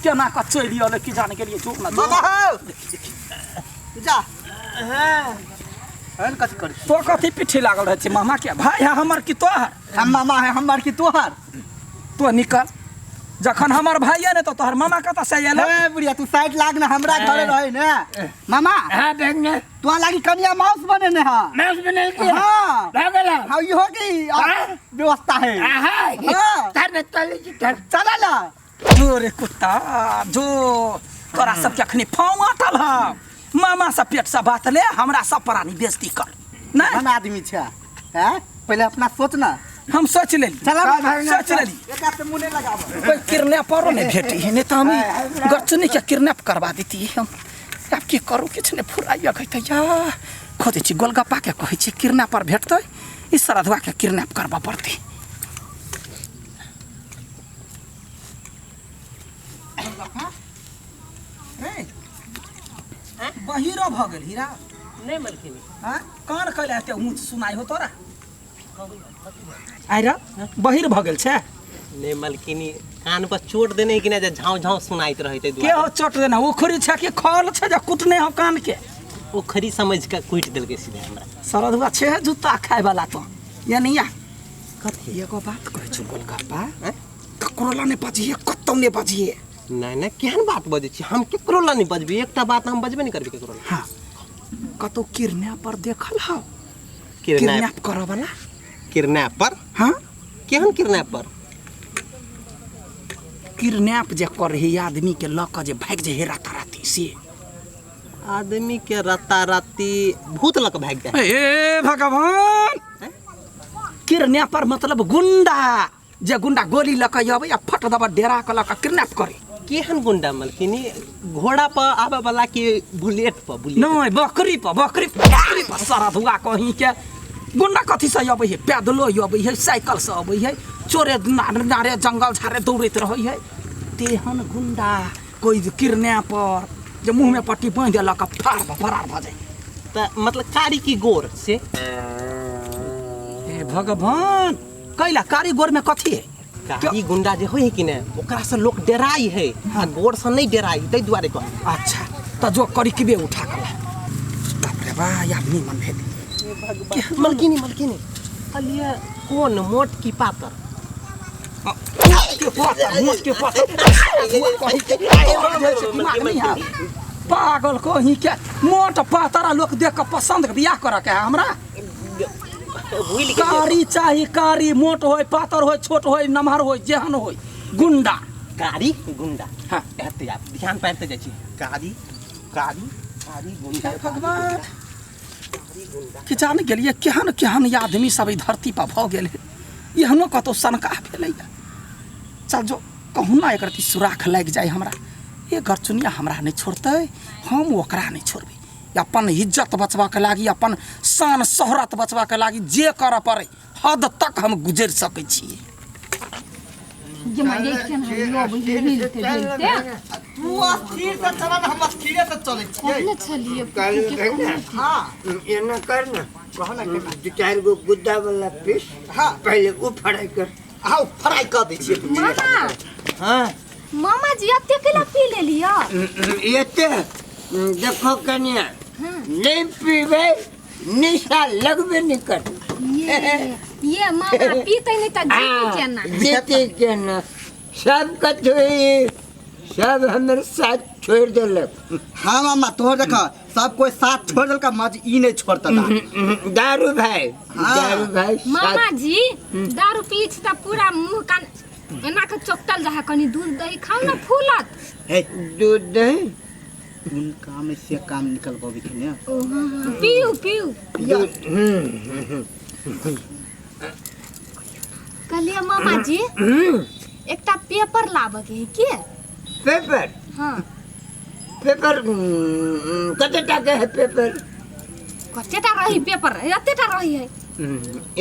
केना का चली आले कि जाने के लिए जो ना मामा हो जा हन कथि कर तो कथि पीछे लागल रहे छै मामा के भाई है हमर की तोहर हम मामा है हमर की तोहर तो निकल जखन हमर भाई है ने तो तोहर मामा कत से आयल ए बुढ़िया तू साइड लाग ना हमरा घरे रहे ने मामा हां देख ने तू लागी कनिया मांस बने ने हां मांस बने के हां भागला हां ई हो गई व्यवस्था है हां तार चले की तार चला ला जोरे कुत्ता जो तोरा सब के अखनी फावा तल मामा से पेट से बात ले हमरा सब प्राणी बेइज्जती कर नहीं हम आदमी छै हैं पहले अपना सोचना हम सोच लेली चला सोच लेली एक हाथ से मुंह लगाबो कोई किडनैपर ने भेटी है ने त हम गचनी के किडनैप करवा देती हम अब की करू किछ ने फुराइया कहते या खोजे छी गोलगप्पा के कहै छी किडनैपर भेटतै ई सरधवा के किडनैप करबा पड़ती बहिरो भ गेल हीरा नहीं मलकिनी हां कान कहले ते मुंह सुनाई हो तोरा आइरा बहिर भ गेल छै ने मलकिनी कान पर चोट देने कि ना जे झाव झाव सुनाइत रहते के हो चोट देना ओखरी छै कि खल छै जे कुटने हो कान के ओखरी समझ के कुट देल के सीधे हमरा सरधवा छै जूता खाय वाला तो यानी या कथि एगो बात कहै छी गोलगप्पा ककरोला ने बाजिए कतौ ने बाजिए नहीं नहीं केहन बात बजे छी हम केकरो ला नहीं बजबी एकटा बात हम बजबे नहीं करबी केकरो ला हां कतौ किडनैपर देखल हो किडनैप किडनैप करे वाला किडनैपर हां केहन किडनैपर किडनैप जे करही आदमी के ल के जे भाग जे हेरा तराती से आदमी के राताराती भूत लक भाग जाए ए भगवान किडनैपर मतलब गुंडा जे गुंडा गोली लक आवे या फट दबा डेरा के लक किडनैप करे केहन गुंडा मलकिनी घोड़ा पर आवे वाला के बुलेट पर बुलेट नहीं बकरी पर सारा धुआ कहीं के गुंडा कथी से आवे है पैदलो आवे है साइकिल से आवे है चोरे नारे जंगल झारे दौड़त रहे है तेहन गुंडा कोई किडनैपर जे मुंह में पट्टी बांध देलक फरार भ जाए त मतलब कारी की गोर से हे भगवान कैला कारीगर में कथी है कारी गुंडा जे होय कि ने ओकरा से लोग डराई है आ गोर से नहीं डराई तै दुआरे कह अच्छा त जो करी किबे उठा कला बाप रे बा या नहीं मन भेल मलकिनी अलिया कौन मोट की पातर मोट के पातर पागल कहीं के मोट पातर लोग देख के पसंद बियाह करे के हमरा कारी चाहिए कारी मोट होय पातर होय छोट होय नमहर होय जेहन होय गुंडा कारी गुंडा हां एते आप ध्यान पाते जाय छी कारी कारी कारी गुंडा भगवान कि जान गेलिए केहन केहन आदमी सब ई धरती पर भ गेल है एहनो कतो सनका भेलै चल जो कहूँ ना एक सुराख लग जाए हमरा ये गरचुनिया हमरा नहीं छोड़ते हम ओकरा नहीं छोड़बे अपन इज्जत बचबा के लागी अपन शान शोहरत बचबा के लागी जे कर पड़े हद तक हम गुजर सकै छी तू अस्थिर से चला ना हम अस्थिर से चले छियै हां एना कर ना कहना के चार गो गुद्दा वाला पीस हां पहले वो फ्राई कर हां फ्राई कर दै छियै मामा हां मामा जी अत्ते केला पी ले लिया एते देखो कनिया नहीं पीबे निशा लगबे नहीं कर ये मामा पीते नहीं त जीती केना जीती केना सब कथोई सब हमर साथ छोड़ देलक हां मामा तोहर देखा सब कोई साथ छोड़ देलका मज ई नहीं छोड़ता दारू भाई मामा जी दारू पीछ त पूरा मुंह कान एना के चोकटल जहा कनी दूध दही खाओ ना फूलत है दूध दही उन काम से काम निकल पावे कि ने पीऊ कलिया मामा जी एकटा पेपर लाबे के है के पेपर हां पेपर कतेटा के है पेपर कतेटा रही पेपर एतेटा रही है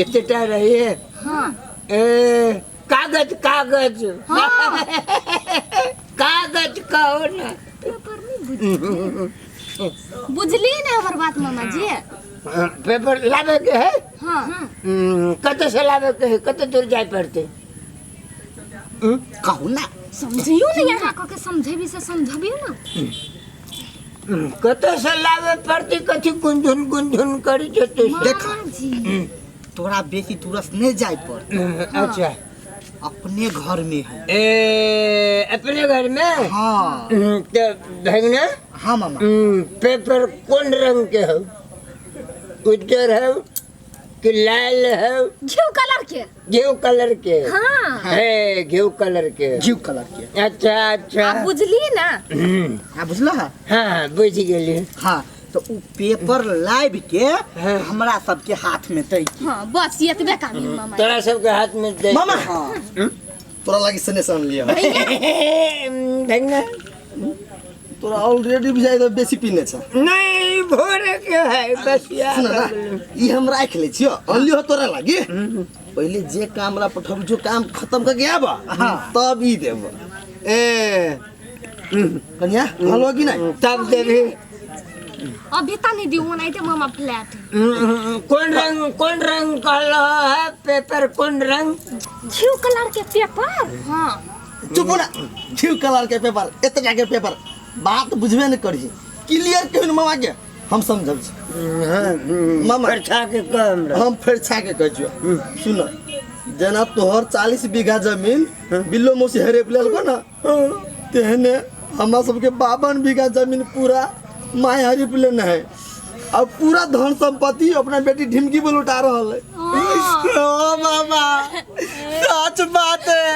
एतेटा रही है हां ए कागज हाँ। कागज कहो ना पेपर नहीं बुझली ना हमर बात मामा जी पेपर लावे के है हां कते से लावे के है कते दूर जाय पड़ते कहू ना समझियो नहीं यहाँ के समझेबी से समझबियो ना कत से लावे पड़ती कथी गुंधुन करी जते देख मामा जी तोरा बेसी तुरस नहीं जाए पर अच्छा अपने घर में है अपने घर में हाँ तो भगना हाँ मामा पेपर कौन रंग के हो उज्जर हो कि लाल हो घिउ कलर के घिउ कलर के हाँ है घिउ कलर के घिउ कलर के अच्छा अच्छा आप बुझली ना हाँ बुझल हाँ बुझ गेली हाँ तो उ पेपर लाइव के हमरा सबके हाथ में दै हाँ बस ये तो काम है मामा तोरा सबके हाथ में दे मामा हाँ तोरा लगी सने सन लिया भगना तोरा ऑलरेडी बुझाइ तो बेसी पीने छ नहीं भोरे के है बस यार सुन ना ई हम राख ले छियो अनली हो तोरा लागी पहले जे काम ला पठब जो काम खत्म कर गया बा तब ई देब ए कन्या हलो कि नहीं तब देवी अभी ता नहीं दियो नहीं तो मामा फ्लैट कौन रंग कहलो है पेपर कौन रंग घिउ कलर के पेपर हाँ चुप हो ना घिउ कलर के पेपर इतना के पेपर बात बुझबे नहीं करी क्लियर क्यों मामा के हम समझब मामा खर्चा के कम हम फिर छा के कहियो सुन जना तोहर 40 बीघा जमीन बिल्लो मौसी हरे प्लेल को ना तेहने हमरा सबके 52 बीघा जमीन पूरा माय हरी प्लेन है अब पूरा धन संपत्ति अपना बेटी ढिमकी बोल उठा रहा है ओ मामा सच बात है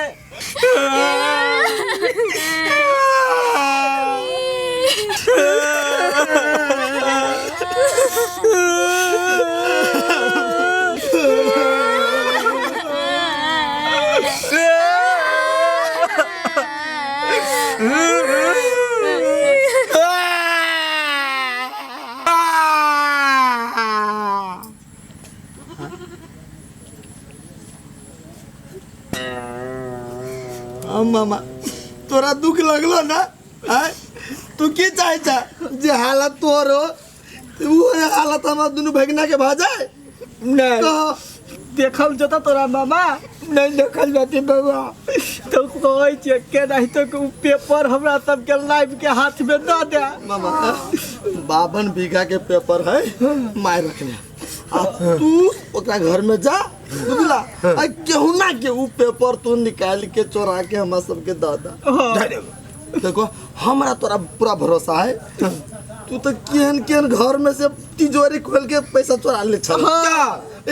मामा तोरा दुख लगलो ना आय तू की चाहे छा जे हालत तोर हो वो हालत हमार दुनु भगना के भ जाए नहीं देखल जता तोरा मामा नहीं देखल जाती बाबा तो कोई चेक के नहीं तो पेपर हमरा सब के लाइव के हाथ में ना दे मामा 52 बीघा के पेपर है मार रखले तू ओकरा घर में जा बुझला आ केहू ना के उ पेपर तू निकाल के चोरा के हमरा सब के दादा देखो हमरा तोरा पूरा भरोसा है तू तो केहन घर में से तिजोरी खोल के पैसा चोरा ले छल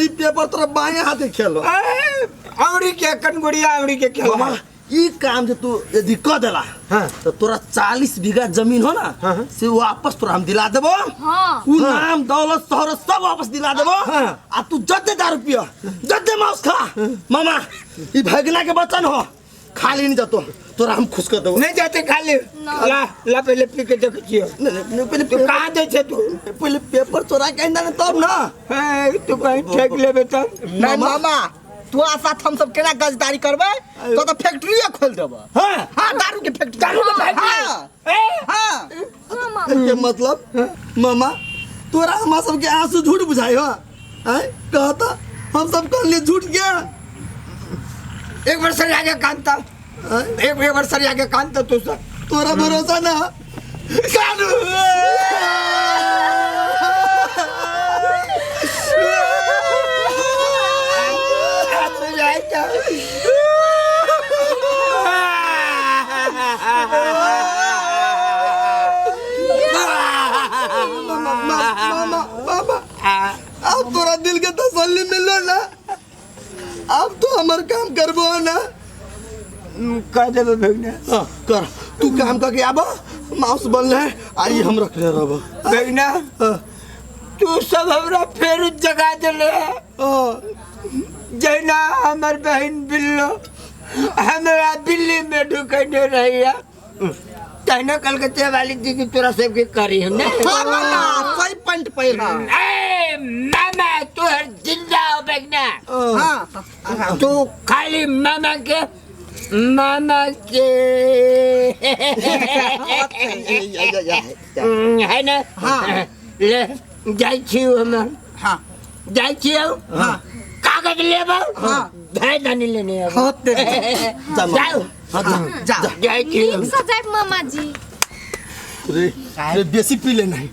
ई पेपर तोरा बाएं हाथे खेलो औरी के कनगुड़िया औरी के खेल मामा ई काम जे तू यदि क देला तो तोरा 40 बीघा जमीन हो ना से वापस तोरा हम दिला देबो हाँ उ नाम दौलत शहर सब वापस दिला देबो आ तू जते दारू पियो जते मांस खा मामा ई भगना के वचन हो खाली नहीं जातो तोरा हम खुश कर देबो नहीं जाते खाली ला पहले पी के देखियो नहीं पहले तू कहाँ दे छे तू पहले पेपर चोरा के ना तब ना तू कहीं ठेक लेबे तब नहीं मामा तू साथ हम सब केना गजदारी करबे तो फैक्ट्री खोल देबो हां दारू के फैक्ट्री दारू के फैक्ट्री हां के मतलब मामा तोरा हम सब के आंसू झूठ बुझाई हो हैं कहता हम सब कर लिए झूठ क्या एक बार सर आगे कांता एक बार सर आगे कांता तू सर तोरा भरोसा ना कानू मामा अब तोरा दिल के तसल्ली मिलो ना अब तो हमार काम करबो ना कह देबे भगना कर तू काम करके आबो माउस बनले है आई हम रख ले रहबो भगना तू सब हमरा फेर जगा देले जैना हमर बहन बिल्लो हमरा बिल्ली में ढुकने रहिया तहना कलकत्ते वाली दीदी तोरा सबके करी है ना मामा सही पॉइंट पहिला ए मामा तू हर जिंदा हो भगना हां तू खाली मामा के है ना ले जाइ छियो हम हां जाइ छियो कागज लेबो धाय दानी लेने अब जाओ जा जाए नीक से जाए मामा जी। रे बेसी पी ले नहीं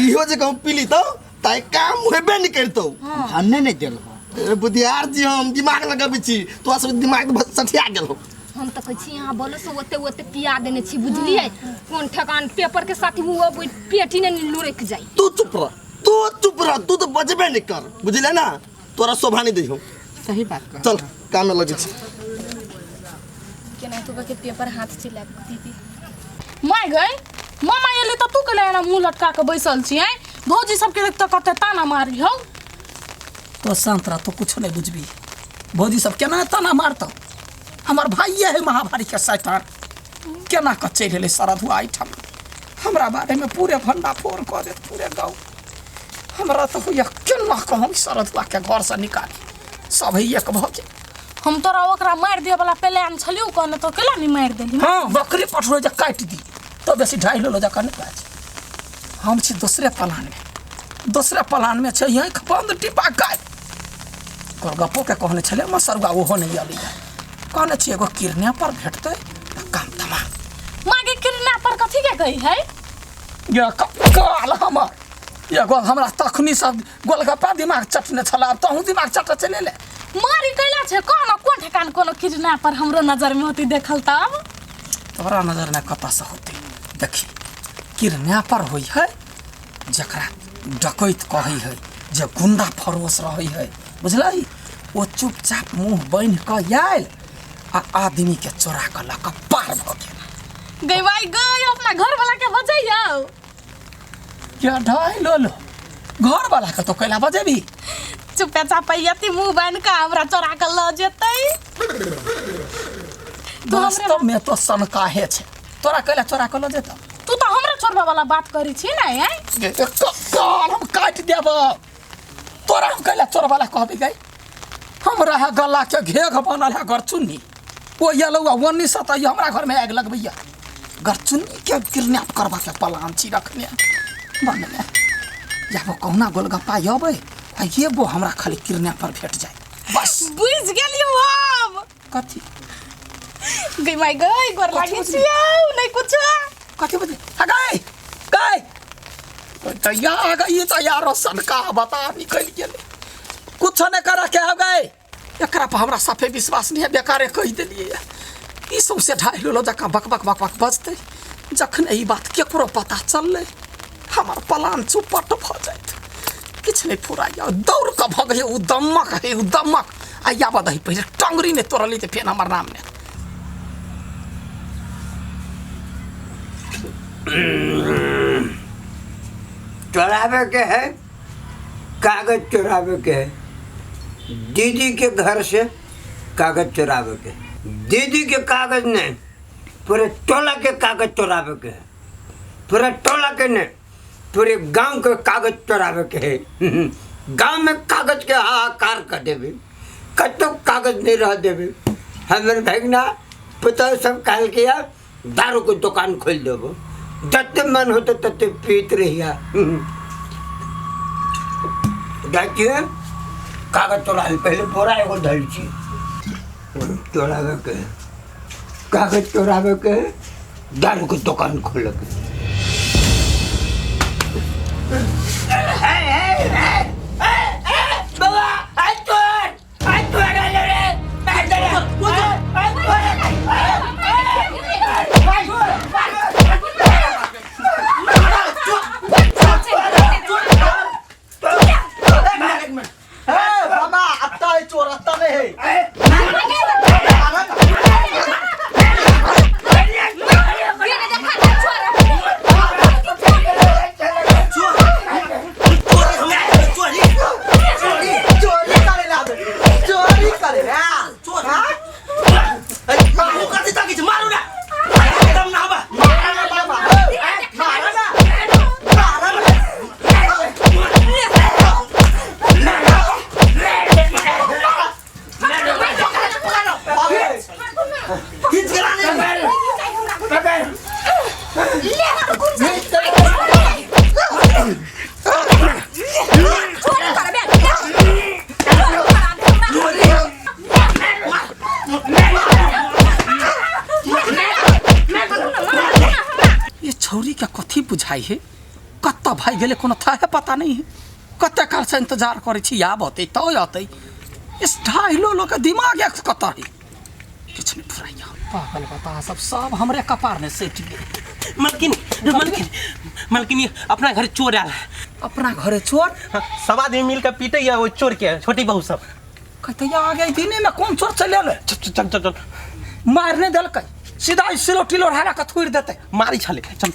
इहो जे कहूँ पीली तो ताई काम होबे नहीं करतो हमने नहीं दिल बुद्धियार जी हम दिमाग लगाबी छी तो सब दिमाग बस सठिया गेलो हम तो कहै छी यहाँ बोलो से ओते पिया देने छी बुझलिए कोन ठकान पेपर के साथ वो पेटी ने लुरक जाई। तू चुप रह तू तो बजबे नहीं कर बुझले ना तोरा शोभा नहीं देहो। सही बात कर चल काम में लगे छी केना तो के पेपर हाथ से लाग दीदी माय गई मामा एली तो तू के लेना मुंह लटका के बैसल छी हैं भौजी सबके देख तो कते ताना मारी हो। तो शांत रह तो कुछ नहीं बुझबी भौजी सब केना ताना मारता हमार भाई ये है महाभारी के शैतान केना क चल गेले सरधुआ आइठम हमरा बारे में पूरे भंडा फोड़ कर दे पूरे गाँव हमरा तो होइया केना कहूँ सरधुआ के घर से निकाली सब एक भौजी हम तोरा ओकरा मार दिए वाला प्लान छलियो कहने तो केला नहीं मार देली। हाँ बकरी पठरो जे काट दी तो बेसी ढाई लो जा करने पाए हम छी दूसरे प्लान में छै आँख बंद टिपा गाय गप्पो के कहने छले मसरुआ ओहो नहीं अली कहने छी एगो किरने पर भेटते काम तमाम मागे किरना पर कथी के कही है ये काल हमर एगो हमरा तखनी सब गोलगप्पा दिमाग चटने छला तहू दिमाग चट चले ले मारी कैला छे कोन ठेकान कोनो किरना पर हमरो नजर में होती देखल तब तोरा नजर में कता से होती देखी किरने पर होई है जकरा डकैत कही है जे गुंडा फरोस रही है बुझलही वो चुपचाप मुंह बांध के आयल आ आदमी के चोरा के लक पार भ गेल गई भाई गई अपना घर वाला के बजैयो क्या ढाई लो घर वाला के तो कैला बजेबी चुपे चापैयती मुंह बांध के हमरा चोरा के ल जेतै वास्तव में तो सनकाहे छे तोरा कैला चोरा के ल जेता तू तो हमरा छोड़बा वाला बात करी छी ना हैं कान हम काट देब तोरा हम कैला चोर वाला कहबी गई हमरा है गला के घेघ बनल है गरचुन्नी ओ यलौआ वन्नी से तो हमरा घर में आग लगबैया गरचुन्नी के किडनैप करबा के प्लान छी रखने बनले जाबो कहुना गोलगप्पा अबै आ एगो हमरा खाली किडनैप पर भेट जाए बस बुझ गेलियो हम कथी गई माय गई गोर लागे छियौ नहीं कुछ कथी बजे गई तो या आ गई तो यार रोशन का बता निकल गेले कुछ नहीं करा के आ गए एकरा पर हमरा सफे विश्वास नहीं है बेकारे कह दिलिए ई सबसे ढाई लो जका बक बक बक बक बजते जखन ई बात केकरो पता चलले हमर प्लान चुपट भ जाइत किछ नहीं फुराया दौड़ के भगे उ दमक आया बदही पहले टंगरी ने तोड़ली ते फेन हमर नाम ने चोरावे के है कागज चोरावे के है दीदी के घर से कागज चोरावे के दीदी के कागज नहीं पूरे टोला के कागज चोरावे के है पूरे टोला के नहीं पूरे गांव के कागज चोरावे के है गांव में कागज के हाहाकार कर देवे कतो कागज नहीं रह देवे हमारे भगना पता सब कहल किया दारू की दुकान खोल देवो जते मन होते तते पीत रहिया देखिए कागज चोरा पहले बोरा एगो धल छी चोरावे के कागज चोरावे के दारू की दुकान खोल के बाबा अत्ता है चोर अत्ता नहीं है के कथी बुझाई है कत्ता भाई गेले कोनो था है पता नहीं है कत्ते काल से इंतजार करे छी आब होते तो आते इस ढाइलो लोग के दिमाग एक कत्ता है कुछ नहीं फुराइया पागल बता सब हमरे कपार में सेट गए मलकिनी अपना घर चोर आया है। अपना घरे चोर सब आदमी मिल के पीटे या वो चोर के छोटी बहू सब कहते आ गए दिने में कौन चोर चले ले चल मारने दल के सीधा सिलोटी लोढ़ा के थोड़ देते मारी छले चल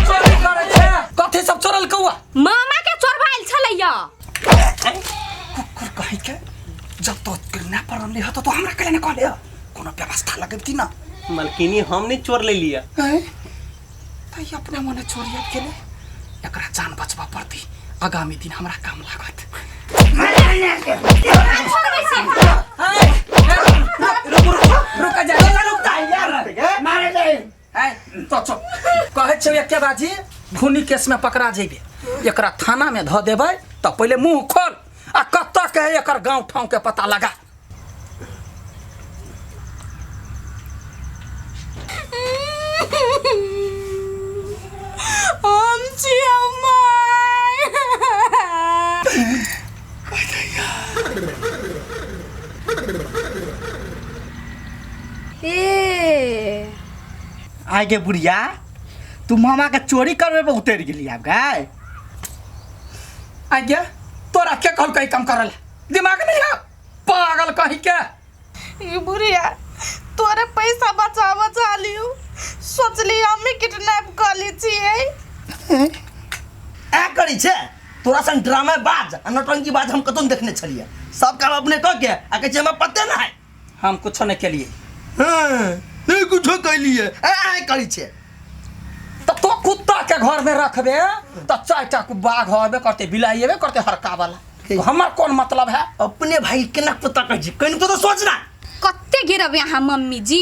कथी सब चोरल कौआ मामा के चोरवाइल छलैया कुकुर कहीं के जब तो गिरना पड़ल हो तो हमरा कहले न कहले कोनो व्यवस्था लगती ना मलकिनी हमने चोर ले लिया तई अपने मने चोरिया केले एकरा जान बचबा पड़ती आगामी दिन हमरा काम लागत रुक जा मारे दे तो चुप कहे छे एके बाजी खूनी केस में पकड़ा जेबे एकरा थाना में ध देबै तो पहले मुंह खोल आ कत्ता कहे एकर गांव ठाव के पता लगा हम छी ए आगे बुढ़िया तू मामा का चोरी करवे पे उतर गेली आप गाय आ गया तोरा के कहल कहीं काम करल दिमाग नहीं है पागल कहीं के ये बुढ़िया तोरे पैसा बचा लियो सोचली हमें किडनैप कर ली छिए आ करी छे तोरा सन ड्रामा बाज नौटंकी बाज हम कतौ देखने छलिए सब काम अपने क के आ के जेमा पते ना है हम कुछ नहीं के लिए हां नहीं कुछ कइलिए आ करी छे तो कुत्ता के घर में रखबे तो चारटा को बाघ होबे करते बिलाई हेबे करते हरका वाला तो हमर कौन मतलब है अपने भाई केना पता कर जी कहीं तो सोचना कत्ते गिरब यहाँ मम्मी जी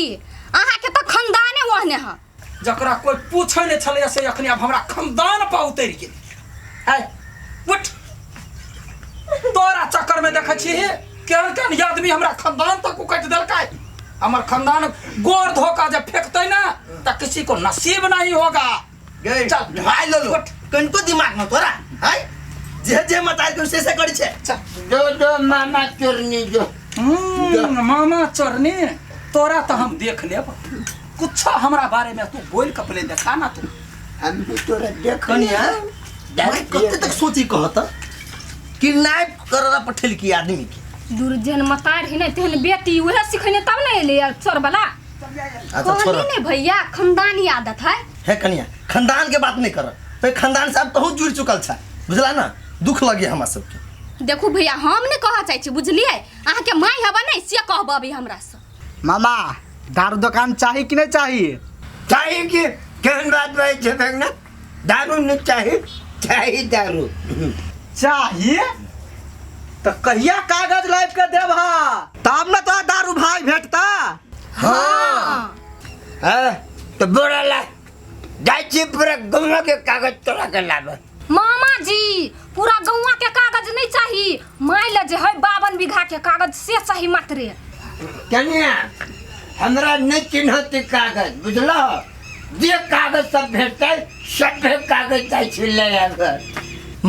अहाँ के तो खानदाने वहने ह जकरा कोई पूछे नहीं छले से अखनी अब हमरा खानदान पर उतर गेली है उठ तोरा चक्कर में देखै छी केहन केहन आदमी हमरा खानदान तक उकट देलकै हमर खानदान गोर धोखा जब फेंकते ना तो किसी को नसीब नहीं होगा चल भाई लो कहीं तो दिमाग में तोरा है जे मताल को से करी छे दो मामा चोरनी जो मामा चोरनी तोरा तो हम देख लेब कुछ हमरा बारे में तू बोल के पहले देखा ना तू हम भी तोरा देख कनिया मैं कते तक सोची कहत किडनैप करला पठेल की आदमी के दुर्जन मतार ही नहीं तेहन बेटी उहे सिखने तब नहीं ले चोर वाला अच्छा छोड़ नहीं भैया खानदानी आदत है कनिया खानदान के बात नहीं कर तो खानदान से अब तो जुड़ चुकल छ बुझला ना दुख लगे हमरा सबके देखू भैया हम नहीं कह चाहे छी बुझलिए अहाँ के माई हबा नहीं से कहब अभी हमरा से मामा दारू दुकान चाहिए कि नहीं चाहिए चाहिए कि केहन बात भाई छे भगना दारू नहीं चाहिए दारू चाहिए तो कहिया कागज लाइव के देब तब ना तो दारू भाई भेटता हाँ तो बोरा ला जाई पूरा गौवा के कागज तोड़ा के लाब मामा जी पूरा गौवा के कागज नहीं चाहिए माइल जे है 52 बीघा के कागज से चाहिए मात्र कन्या हमरा नहीं चिन्हती कागज बुझलो जे कागज सब भेटते सब कागज चाहिए ले आगर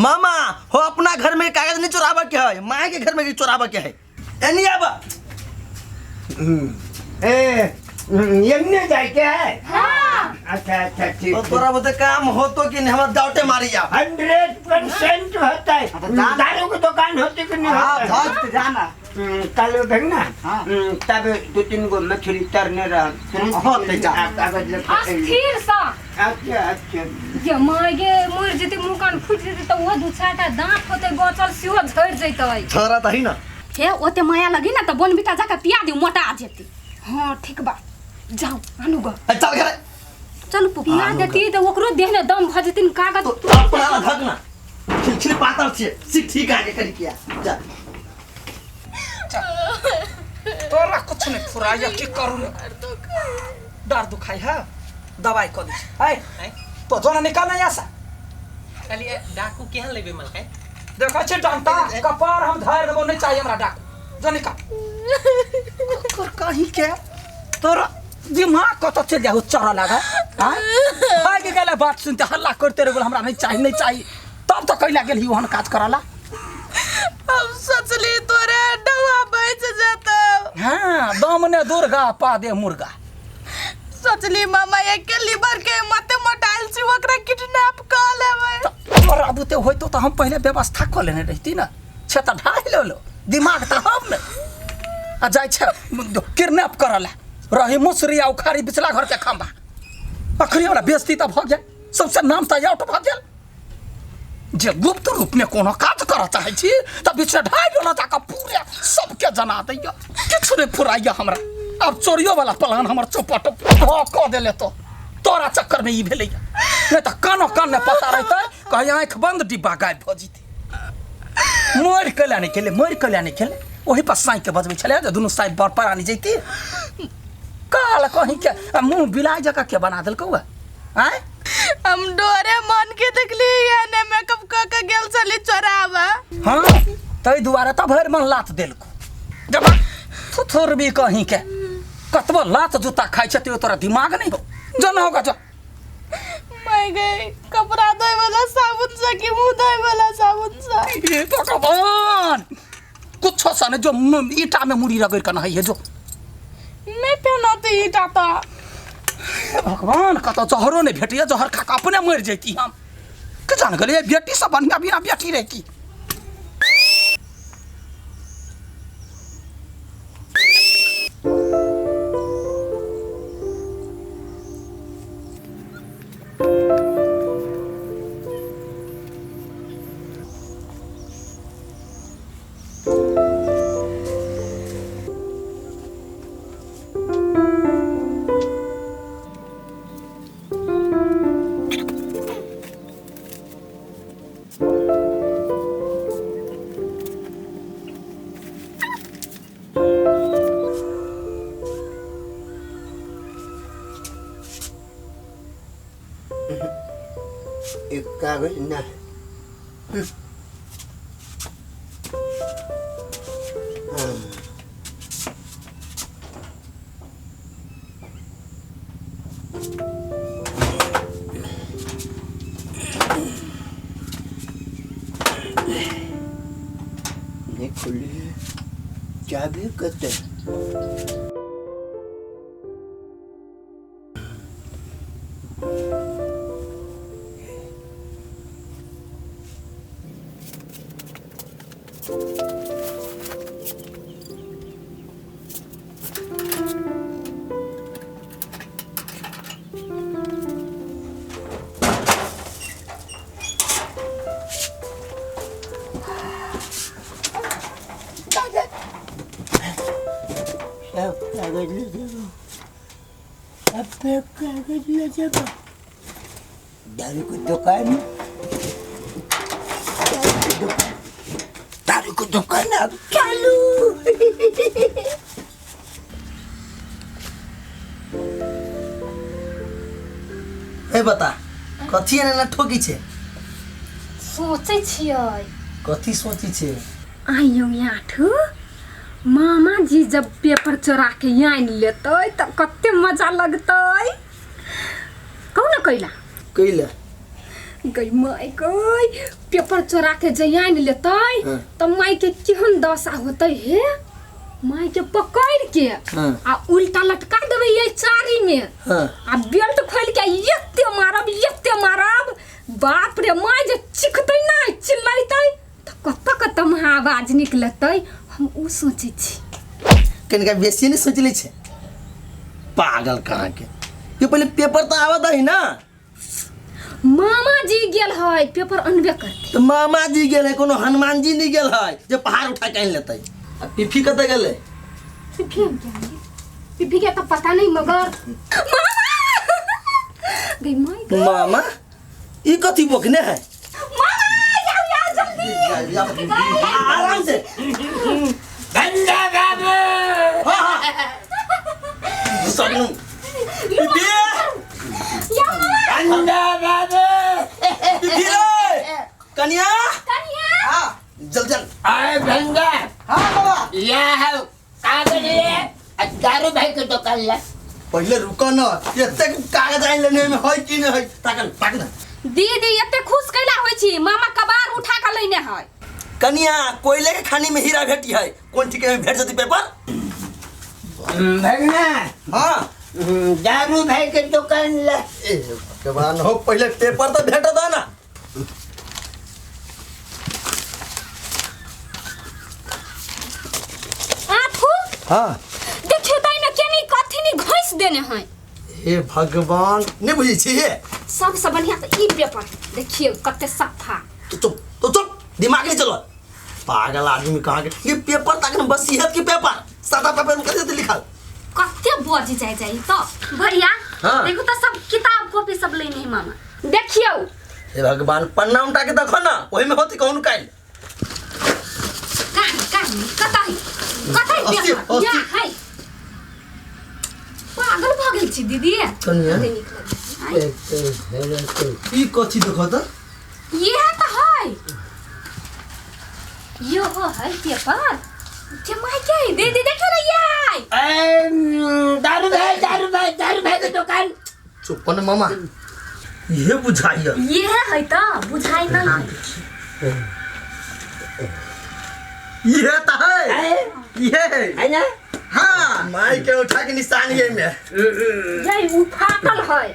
मामा हो अपना घर में कागज नहीं चुरावा के है माँ के घर में चुरावा के है एनी आबा यमने जाए क्या है हाँ अच्छा ठीक तो तोरा बोते काम हो तो कि नहीं हमरा डाउटे मारी जा 100% होता है दारू की दुकान होती कि नहीं होता है? भक्त जाना कल भगना हाँ। तब 2-3 गो मछली तरने रहा कागज लेके अस्थिर सा अच्छा जे मागे मर जेते मुंह कान फुट जेते तो वो दू चारटा दांत होते बचल सिहो झड़ जैतै छोरा त हैन हे ओते माया लगी ना तो बोन बिटा जाके पिया दे मोटा जेते हां ठीक बा जाओ आनु ग चल घर चल पिया देती तो ओकरो देह में दम भ जेतिन कागज तो अपना भगना खिलखिल पातर छे सिक ठीक आगे करी किया जा तोरा कुछ नहीं फुराया की करू डर दुखाई है दवाई कर दे है तो जोना निकाल नहीं आसा कहलिए डाकू केहन लेबे मल के देखा छे डंटा कपार हम धार देबो नहीं चाहिए हमरा डाक जो निकाल कर कहीं के तोरा दिमाग कत चल जाओ चरा लगा हां भाग गेला बात सुनते हल्ला करते रे बोल हमरा नहीं चाहिए तब तो कैला गेल ही वहन काज कराला हम सोचली तोरे डवा बच जाता हां दम ने दुर्गा पा दे मुर्गा सोचली मामा एक लीवर के मते मोटाइल से ओकरा किडनैप कर लेबै तोरा अब ते होइतो तो हम पहले व्यवस्था कर लेने रहती ना छेता ढाई लो दिमाग त हम ने आ जाय छे किडनैप करला रही मुसरी आ उखाड़ी बिचला घर के खंबा अखरी हमरा बेइज्जती त भ गेल सबसे नाम त आउट भ गेल जे गुप्त रूप में कोनो काज कर चाहे छी त बिच ढाई लो जाके पूरे सबके जना दैया किछु नहीं फुराइया हमरा अब चोरियो वाला प्लान हमर चौपट क देले तो तोरा चक्कर में ई भेलै नहीं तो कानो कान ने पता रहते कहीं आँख बंद डिब्बा गायब भ जीते मोर कल्या नहीं खेले वही पर साई के बजबै छले जे दुनु साई बर पर आनी जैती काल कहीं के मुंह बिलाय जका के बना देलकौ आय हम डोरे मन के देखली एने मेकअप क के गेल छली चोरावा हां तई दुआरे त भर मन लात देलको जब थुथुर भी कहीं के कतबो लात जूता खाइ छ तोरा दिमाग नहीं हो जन होगा जो मैं गई कपड़ा धोए वाला साबुन से कि मुंह धोए वाला साबुन से ये भगवान कुछ सन जो ईटा में मुड़ी रगड़ कर नहीं है जो नहीं पहनाती ईटा ता भगवान कत जहरो नहीं भेटिया जहर खा अपने मर जैती हम के जान गले बेटी सब बढ़िया बिना बेटी रहती एक कागज ना नहीं खुली है चाबी कते कागज ले जाओ अब कागज ले जाओ दारू की दुकान अब चालू ए बता कथी एना ठोकी छे सोचै छियै कथी सोची छे आइयो यहाँ ठू मामा जी जब पेपर चोरा के आइन लेतै त कते मजा लगतै कहू न कैला कैला गई माई गई पेपर चोरा के जे आइन लेतै त माई के केहन दशा होतै हे माई के पकड़ के आ उल्टा लटका देबै ये चारी में आ बेल्ट खोल के एते मारब बाप रे माई जे चिखतै ना चिल्लाइतै त कत आवाज निकलतै हम उ सोचै छी कनिका बेसी नहीं सोच ले छे पागल कहाँ के ये पहले पेपर तो आवा दही ना मामा जी गेल है पेपर अनबे करते तो मामा जी गेल है कोनो हनुमान जी नहीं गेल है जो पहाड़ उठा के आइन लेते आ पिफी कते गेल है पिफी के तो पता नहीं मगर मामा गई माई मामा ई कथी बोकने है आराम से गंजा बाबू सबनु गंजा बाबू कन्या कनिया चल चल। अरे भंगा हाँ बाबा यह है कागज ले दारू भाई के दुकान ले। पहले रुको न, एते कागज आइन लेने में है कि नहीं है ताकन ताकन। दीदी एते खुश कैला होई छी मामा कबार उठा के लेने है। कनिया कोयले के खानी में हीरा भेटी है, कौन चीज के भेट जती पेपर? भंगा हाँ दारू भाई के दुकान ले। भगवान हो, पहले पेपर तो भेट दो ना। आठू हाँ देखियो तई न केनी कथी नि घोस देने है। हे भगवान, नहीं बुझी छी सबसे बढ़िया तो ई पेपर देखियो कते सफा। तो चुप दिमाग नहीं चलो। पागल आदमी कहाँ के ये पेपर तक न बस सेहत के पेपर सादा पेपर में कैसे लिखल? कते बज जाए तो भैया हाँ। देखो तो सब किताब कॉपी सब लेने है मामा। देखियो हे भगवान, पन्ना उल्टा के देखो ना, वही में होती कौन काइल। कताई अस्सी, पेपर अस्सी। या है पागल भागल छी दीदी। कनिया। अरे निकल ई कथी देखो तो? ये तो है यो है पेपर जमाई के दीदी देखो ना ये दारू भाई के दुकान। चुप न मामा, ये बुझाइए। ये है तो बुझाई ना ये तो है, ये है ना? हाँ माई के उठा के निशान ये में। ये वो फाटल है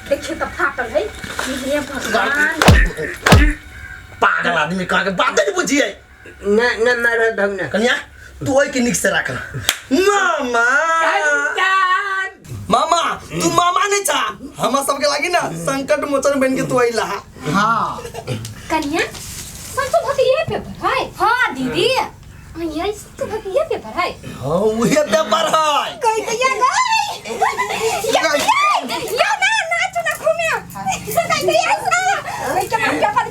देखिए तो फाटल है। ये भगवान पागल आदमी कहाँ के बात नहीं बुझी है। न मारो भंगा। कन्या तू वही के निक से रख। मामा मामा तू मामा नहीं था, हम सबके लागी ना संकट मोचन बन के तू आई लहा। हाँ कन्या सच तो ये पेपर है। हाँ दीदी ये सच तो ये पेपर है। हाँ वही पेपर है। कोई तो ये गई या ना नाच ना घूमे कोई तो ये पेपर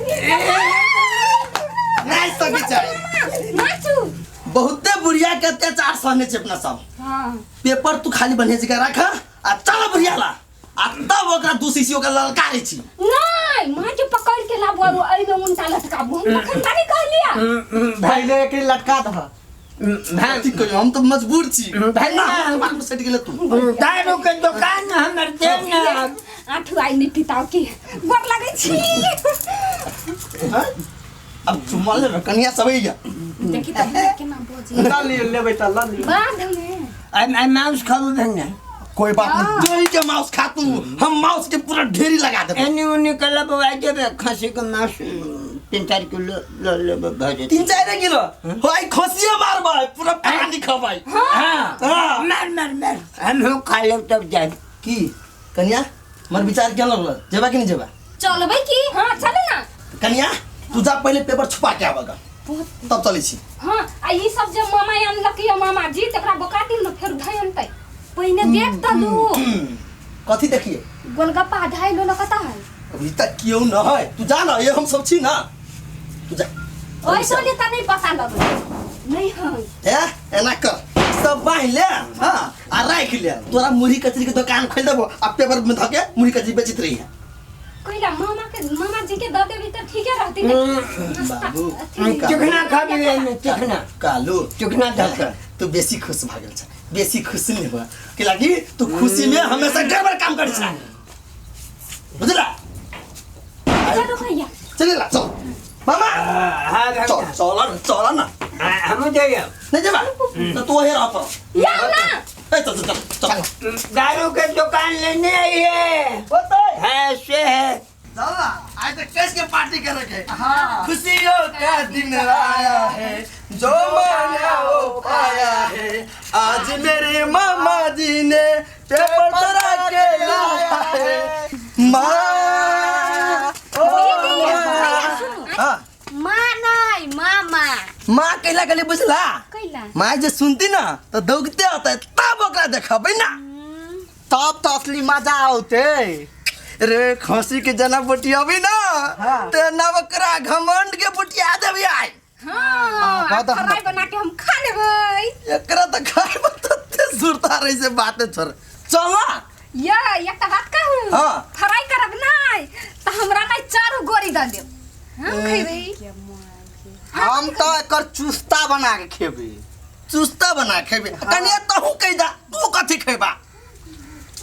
नहीं सके चाहे नाचू बहुते बुढ़िया के अत्याचार सहने छे अपना सब। हाँ पेपर तू खाली बने जगह रख आ चल बुढ़िया ला आ तब ओकरा दू सीसी ओकरा ललकारे छी। नहीं मां के पकड़ के लाबो आई में उनटा लटकाबो हम तखन तानी कह लिया पहले के लटका दह। ठीक कहियो, हम तो मजबूर छी। भाई ना बात में सट गेले तू। दारू के दुकान हमर देव ना। आठू आई नहीं पिताओ की बर लगे छी। हैं? अब चुम्मा ले कन्या सब ही देखी तो के नाम बोझी ला ले लेबै त ला ले। बाद में आई माउस खाऊ भंगा। कोई बात नहीं, जोई के मांस खा तू, हम मांस के पूरा ढेरी लगा दे। एनी उनी कला बवाई देबे खसी के मांस 3-4 किलो ले भजे। 3-4 किलो होई खसिया मारबा पूरा पानी खबाई। हां मार हम हो खा ले तब जाए की कन्या मर विचार क्या लगल, जेबा कि नहीं जेबा? चलो भाई की हां चले ना कन्या तू जा पहले पेपर छुपा के आबगा तब चली छी। हां आ ई सब जे मामा अनलक या मामा जी तकरा बका दिन न फेर धय अनतै पहिने देख त लू कथी देखिए गोलगप्पा ढाई लो लकता है। अभी तक क्यों न है, तू जा ना, ये हम सब छी ना, तू जा। ओइ सोनी त नहीं पता लगे नहीं है एना कर सब बांध ले। हां आ राख ले, तोरा मुरही कचरी के दुकान खोल देबो आ पेपर में धके मुरही कचरी बेचित रही है। कोइला मामा जी के द देबी त ठीके रहती ने बाबू चिकना खा ले चिकना कालू चिकना धक्का। तू बेसी खुश भागल छ, बेसी खुश नहीं हुआ कि लागी तू खुशी में हमेशा गड़बड़ काम कर छ बुझला। चलो भैया चलेला चल मामा हां चल ना हम जाइए नहीं जेबा तो तू हे रह पर या ना ए चल दारू के दुकान लेने आई है बताए है से है। चला आज तक कैसे पार्टी कर रखे। हाँ खुशियों का दिन आया है जो मैंने वो पाया है, आज मेरे मामा जी ने पेपर चुरा के लाया है। माँ हाँ मां नहीं मामा माँ कहला के लिए बुझला, कैला माँ जे सुनती ना तो दौड़ते होता है तब ओकरा देखबै ना, तब तो असली मजा आउते। रे खसी के जना बुटिया भी ना हाँ। ते नवकरा घमंड के बुटिया देबी आई। हां फ्राई बना के हम खा लेबै। एकरा त खाए बतते सुरता रही से बातें छोड़ चला। या एक बात कहूं हाँ। फ्राई करब नहीं त हमरा नहीं चारू गोरी द देब हम खइबै। हम तो एकर चुस्ता बना के खेबे। चुस्ता बना के खेबे। कनिया तहू कह दा तू कथी खेबा?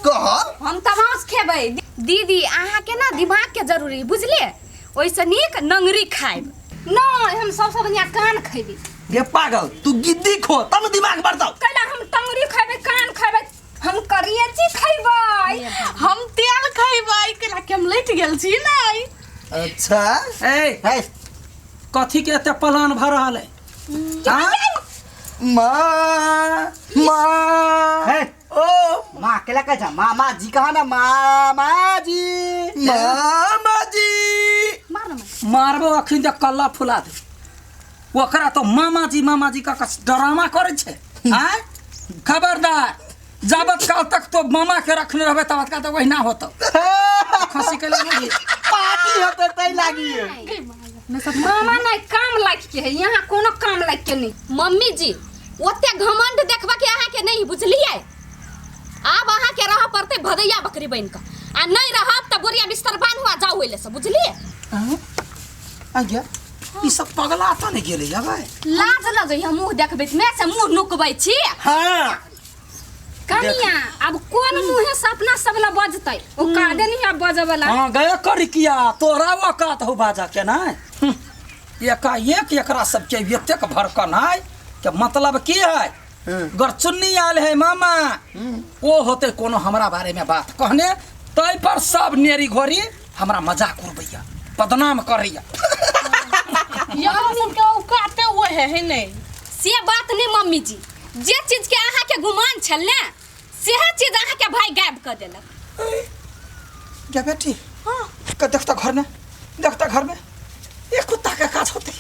कह। हम त मांस खेबै दीदी, अहाँ के ना दिमाग के जरूरी बुझलिए। ओइसे नीक नंगरी खाइब। नहीं, हम सबसे बढ़िया कान खेबै। ये पागल, तू गिद्दी खो तब दिमाग बढ़ताऊ। कैला हम टंगरी खेबै, कान खेबै, हम करिए चीज खेबै, हम तेल खैबै केला के हम लेट गेल छी नहीं। अच्छा ए है कथी के एते प्लान भ रहल है? माँ माँ है ओ माँ केला कह जा मामा जी कहा ना मामा जी मामा जी मार न मारबो अखिन जे कल्ला फुला दे। ओकरा तो मामा जी का ड्रामा करे छे। हैं? खबरदार, जाबत काल तक तो मामा के रखने रहबे तब का तो वही ना होतो। खसी के लगी पार्टी होते तै लागी मामा नहीं काम लायक के है, यहाँ कोनो काम लायक के नहीं। मम्मी जी ओते घमंड देखबा के अहाँ के नहीं बुझलिए। अब अहाँ के रह पड़ते भदैया बकरी बन का, आ नहीं रहब त बोरिया बिस्तर बांध हुआ जाओ एले से बुझलिए। आज्ञा ई सब पगला त नहीं गेले या भाई। लाज लगे हम मुंह देखबे मैं से मुंह नुकबै छी। हां कनिया अब कोन मुंहे से अपना सबला बजतै, ओ कादे नहीं अब बजबला। हां गए करी किया तोरा वकात हो बाजा के ना। एक एकरा सब के व्यक्तिक भड़कन है के मतलब की है? गरचुन्नी आल है मामा, वो होते कोनो हमरा बारे में बात कहने तै पर सब नेरी घोरी हमरा मजाक उड़बैया, बदनाम करैया। यहाँ सब के औकाते हुए है नहीं। से बात नहीं मम्मी जी, जे चीज के अहाँ के गुमान छल ने सेहे चीज अहाँ के भाई गायब कर देलक। क्या बेटी? हां का देखता घर में, देखता घर में एक कुत्ता के काज होते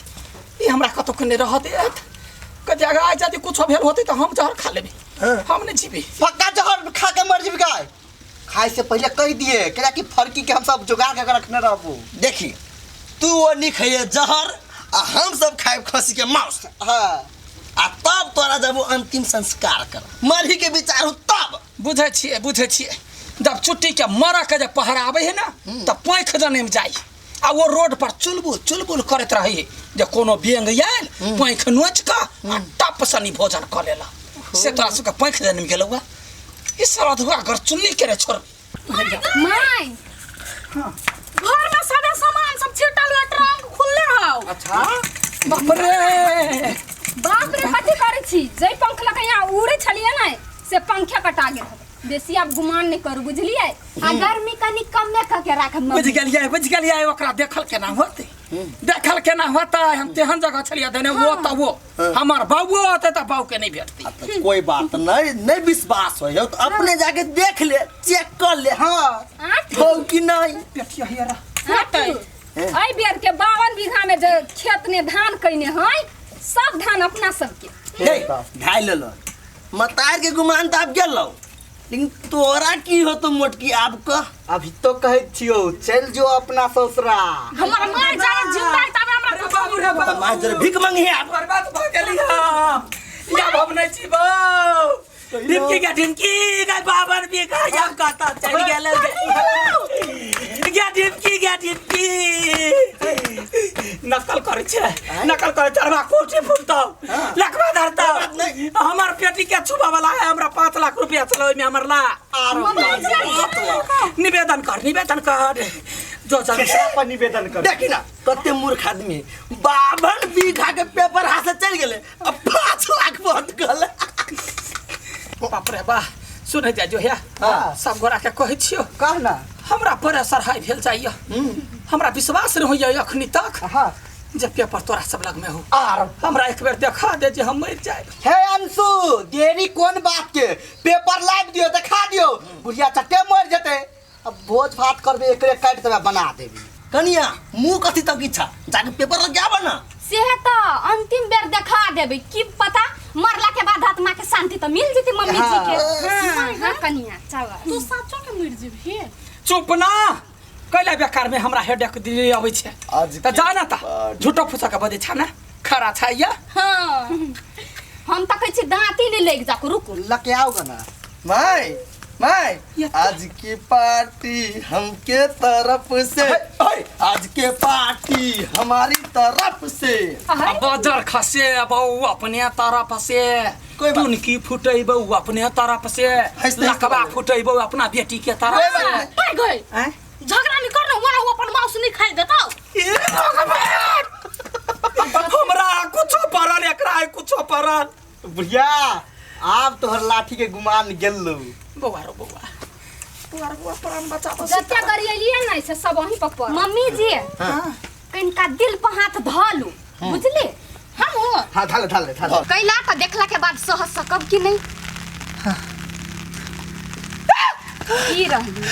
ये हमरा कतो के नहीं रहते। क जगह आ जाती कुछ भेल होते तो हम जहर खा लेबे, हम नहीं जीबी। पक्का जहर खा के मर जीबी गाय। खाए से पहले कह दिए केला की फरकी के हम सब जुगाड़ के रखने रहबो। देखी तू वो नहीं खाइए जहर आ हम सब खाए खसी के मांस। हां आ तब तोरा जब अंतिम संस्कार कर मरही के विचार हो तब बुझे छिए जब छुट्टी के मरा के जब पहरावे है ना तब पैख जने में जाई आ वो रोड पर चुलबुल करत रही जे कोनो बेंग आयल पैख नोच का आ टप सनी भोजन कर लेला से तोरा सब के पैख जने में गेलौआ। ई सारा धुआ घर चुन्नी करे छोड़ माय घर में सारा सामान सब छिटल हुआ ट्रंक खुलले हो। अच्छा बाप रे कथी करे छी? जई पंख लगा यहाँ उड़े छलिए ना से पंखे कटा गेल। बेसी आप गुमान नहीं करू बुझलिए। आ गर्मी कनी कमे क के राखब। बुझ गेलिए ओकरा देखल केना होते, देखल केना होता। हम तेहन जगह छलिए देने वो त वो हमर बाबू होते त बाबू के नहीं भेटती। कोई बात नहीं विश्वास हो तो अपने जाके देख ले चेक कर ले। हां हो कि नहीं पेटिया हेरा आई बेर के 52 बीघा में जो खेत ने धान कइने हई सब धान अपना सबके ढाई ले लो। मतार के गुमान तो आप गेलो, लेकिन तोरा की हो तो मोटकी आपका अभी तो कहे छियो चल जो अपना ससुरा। हमर माय जाए जिंदा तब हमरा बाबू रे बाबू मार जरा भीख मांगी आप बर्बाद भ गेली हम। या हम नहीं छी बो ढिमकी का 52 बीघा हम कहता चल गेल ढिमकी नकल करे चरवा कोठी फुटता लखवा धरता। हमार पेटी के छुबा वाला है, हमरा 5 लाख रुपया चलो में हमर ला निवेदन कर जो पर निवेदन कर। देखी ना कते मूर्ख आदमी 52 बीघा के पेपर हाथ से चल गेले अब 5 लाख बहुत गल। बाप रे बा सुने जा जो है सब गोरा के कहै छियो कह ना हमरा पर सहाय भेल जाइए। हमरा विश्वास नहीं होइए अखनी तक जब पेपर तोरा सब लग में हो हमरा एक बेर देखा दे जे हम मर जाए। हे अंशु देरी कौन बात के पेपर लाइव दियो दिखा दियो बुढ़िया चट्टे मर जते। अब भोज भात करबे एकरे काट देबे बना देबी। कनिया मुंह कथी तक इच्छा जाके पेपर लग जाबे ना से तो अंतिम बेर देखा देबे की पता मरला के बाद आत्मा के शांति तो मिल जती मम्मी जी के। हां कनिया चावा तू साचो के मर जेबी। चुप ना कैला बेकार में हमरा हेडेक दिले आबै छे त जाना त झूठो फुसा के बदे छना खरा छाइया। हां हम त कहै छी दांती नहीं लेग जाको रुक लके आओ ना भाई मैं आज की पार्टी हमके तरफ से, आज के पार्टी हमारी तरफ से। बजर खसे बहू अपने तरफ से, कोई बात टुनकी फुटै बहू अपने तरफ से, लकवा फुटै बहू अपना बेटी के तरफ से। पर गए झगड़ा नहीं करना वाला वो अपन मांस नहीं खाई देता। हमरा कुछो परल एकरा कुछो परल। बुढ़िया आप तोहर लाठी के गुमान गेलू। बउआ रो बउआ बउआ प्राण बचा बस। जत्या गरियलिए नै से सब वही पकड़। मम्मी जी कनिका दिल पे हाथ धलू बुझले। हम हाँ धाले धाले धाले। कैला का देखला के बाद सह सकब कि नहीं। की रहली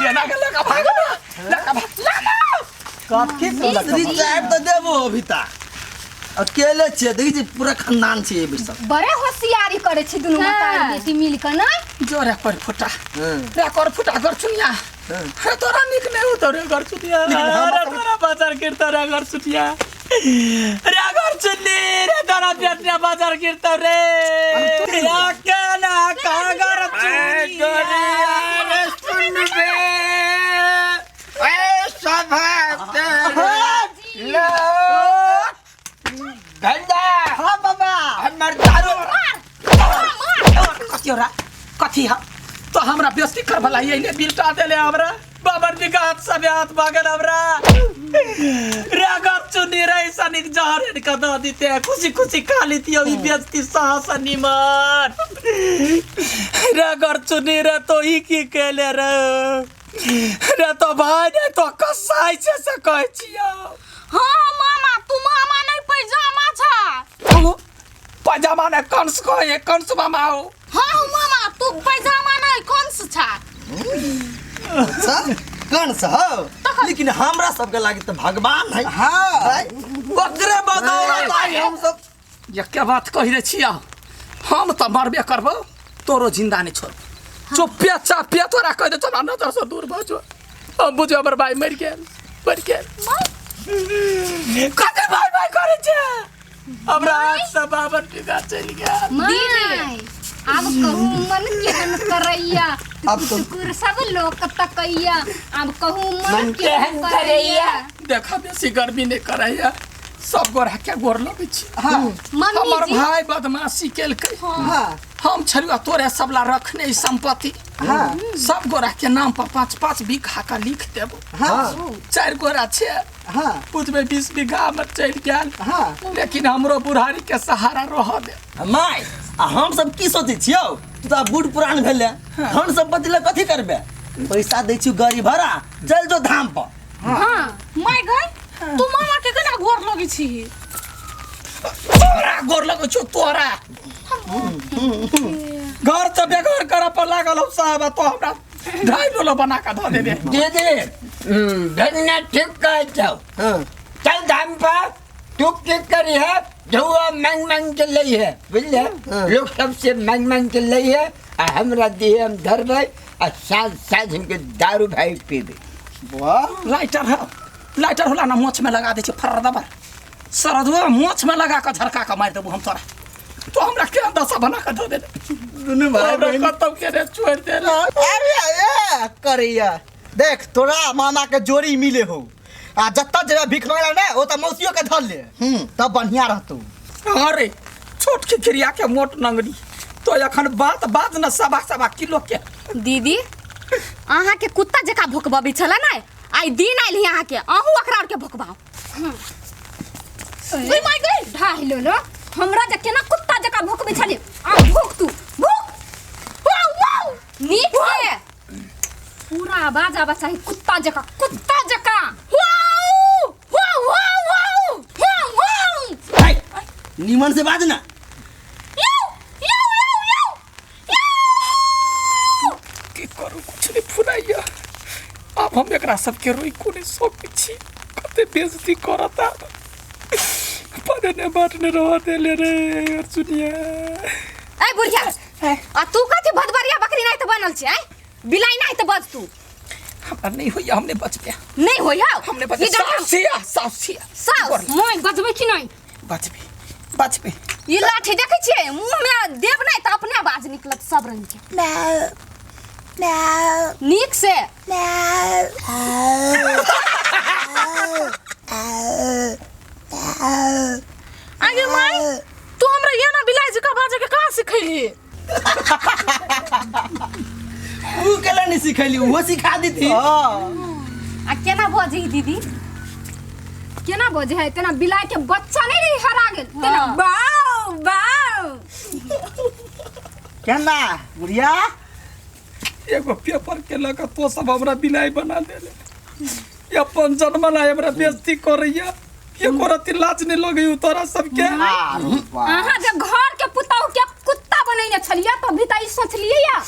ये ना लगा भाग लगा कथी रिचार्ज तो देबो अभी तक अकेले छे। देखी जी पूरा खानदान छे ये बिसर। बड़े होशियारी करे छी दुनु माता बेटी मिल के ना। जोरे पर फुटा रे कर फुटा कर चुनिया। हे तोरा निक नहीं उतरे कर चुनिया। अरे तोरा बाजार गिरता रे कर चुनिया। रे कर चुनी रे तोरा बेटने बाजार गिरता रे। या के ना का कर चुनी रे सुन बे। ए सब लो धंधा। हाँ बाबा हमर दारू कथी हो रहा कथी है तो हमरा बेइज्जती कर भला ये ले बिलटा देले हमरा बाबर निगाह सब हाथ भागल हमरा रे अगर चुनी रे सनिक जहर इनका द देते खुशी खुशी खा लेती अभी बेइज्जती साहस निमन रे अगर चुनी रे तो ही की कहले रे तो भाई ने तो कसाई से कह छियो। हाँ मामा तू मामा नहीं पैजामा छा। पैजामा ने कंस को ये कंस मामा हो। हाँ मामा तू पैजामा नहीं कंस छा। अच्छा कौन सा हो लेकिन हमरा सबके लागे तो भगवान है। हाँ ओकरे बदौलत आई हम सब। ये क्या बात कहि रे छिया हम तो मरबे करबो तोरो जिंदा नहीं छोड़। चुपिया चापिया तोरा कह दे चला नजर से दूर भजो। हम बुझे हमर भाई मर गेल कते भाई भाई करे छे हमरा आज से बाबर टिका चल गया। दीदी अब कहूँ मन केहन करैया अब तो कुकुर सब लोग तकैया। अब कहूँ मन केहन करैया। देखा बेसी गर्मी नहीं करैया सब गोरा के गोर लगे छी। हाँ हमर भाई बदमाशी केलकै। हम छलुआ तोरे सबला रखने ई संपत्ति। सब गोरा के नाम पर 5-5 बीघा का लिख देबो। 4 गोरा छे बुझबे 20 बीघा में चल गेल। लेकिन हमरो बुढ़ारी के सहारा रह दे। माय हम सब की सोचे छियो तू तो बूढ़ पुरान भेले हम सब बदले कथी करबे। पैसा दे छी गाड़ी भाड़ा चल जो धाम पर। हाँ मैं गई तू मामा के केना घोर लगी छी। तोरा गोर लगो छो तोरा घर तो बेघर कर पर लागल हो साहब तो हमरा ढाई डोलो बना के धो देबे। दीदी धन्य ठीक कह जाओ। चल धाम पर तू ठीक करी है जो मांग के लई है बुझले। लोग सबसे मांग के लई है हमरा दिए हम धरबे आ साथ इनके दारू भाई पीबे। वाह लाइटर होला ना मोछ में लगा दे छे फर दबर सरदवा मोछ में लगा के झरका के मार देबो हम तोरा। तो हमरा के दशा बना के दे दे दुनु भाई बहन खत्म के रे छोड़ दे। अरे ए करिया देख तोरा मामा के जोड़ी मिले हो आ जत्ता जगह भीख मांगला ना ओ त मौसियो के धर ले तब बढ़िया रहतौ। अरे छोट के क्रिया के मोट नंगरी तो एखन बात न सवा किलो के। दीदी अहाँ के कुत्ता जका भोकबबी छला ना आई दिन आइल ही अहाँ के अहू अकरा और के भोकबाओ। ओए माय गॉड ढाई लो लो हमरा जे केना कुत्ता जका भोकबे छले। आ भोक तू भोक। वाओ वाओ नीक से पूरा आवाज आवा चाहिए कुत्ता जका wow wow wow wow wow. निमन से बाज ना। की करू कुछ नहीं फुराइया अब हम एकरा सबके रोई कोने सोक छी कते बेइज्जती करता पने बाटने रह देले रे अर्जुनिया। ए बुढ़िया आ तू कथि भदबरिया बकरी नहीं तो बनल छै। बिलाई नहीं तो बज तू। हमरा नहीं होइया हमने बच गया नहीं होया हमने बच सासिया सास मोय बजबे कि नहीं। पच पे ई लाठी देखै छियै मुंह में देब नहीं त अपने आवाज निकलत सब रंग के नीक से आगे माई तू हमरा ये ना बिलाई का बाजे के कहां सिखैली ऊ केला नहीं सिखैली वो सिखा दी थी आ केना बजे दीदी केना बजे है तेना बिलाई के बच्चा नहीं रही हरा गेल तेना बाव बाव केना बुढ़िया एगो पेपर के लगा तो सब हमरा बिलाई बना देले ये अपन जन्मला हमरा बेइज्जती करैया ये करती लाज नहीं लगे तोरा सबके अहाँ जे घर के पुताऊ के कुत्ता बनैने छलिया तभी त ई सोचलिए या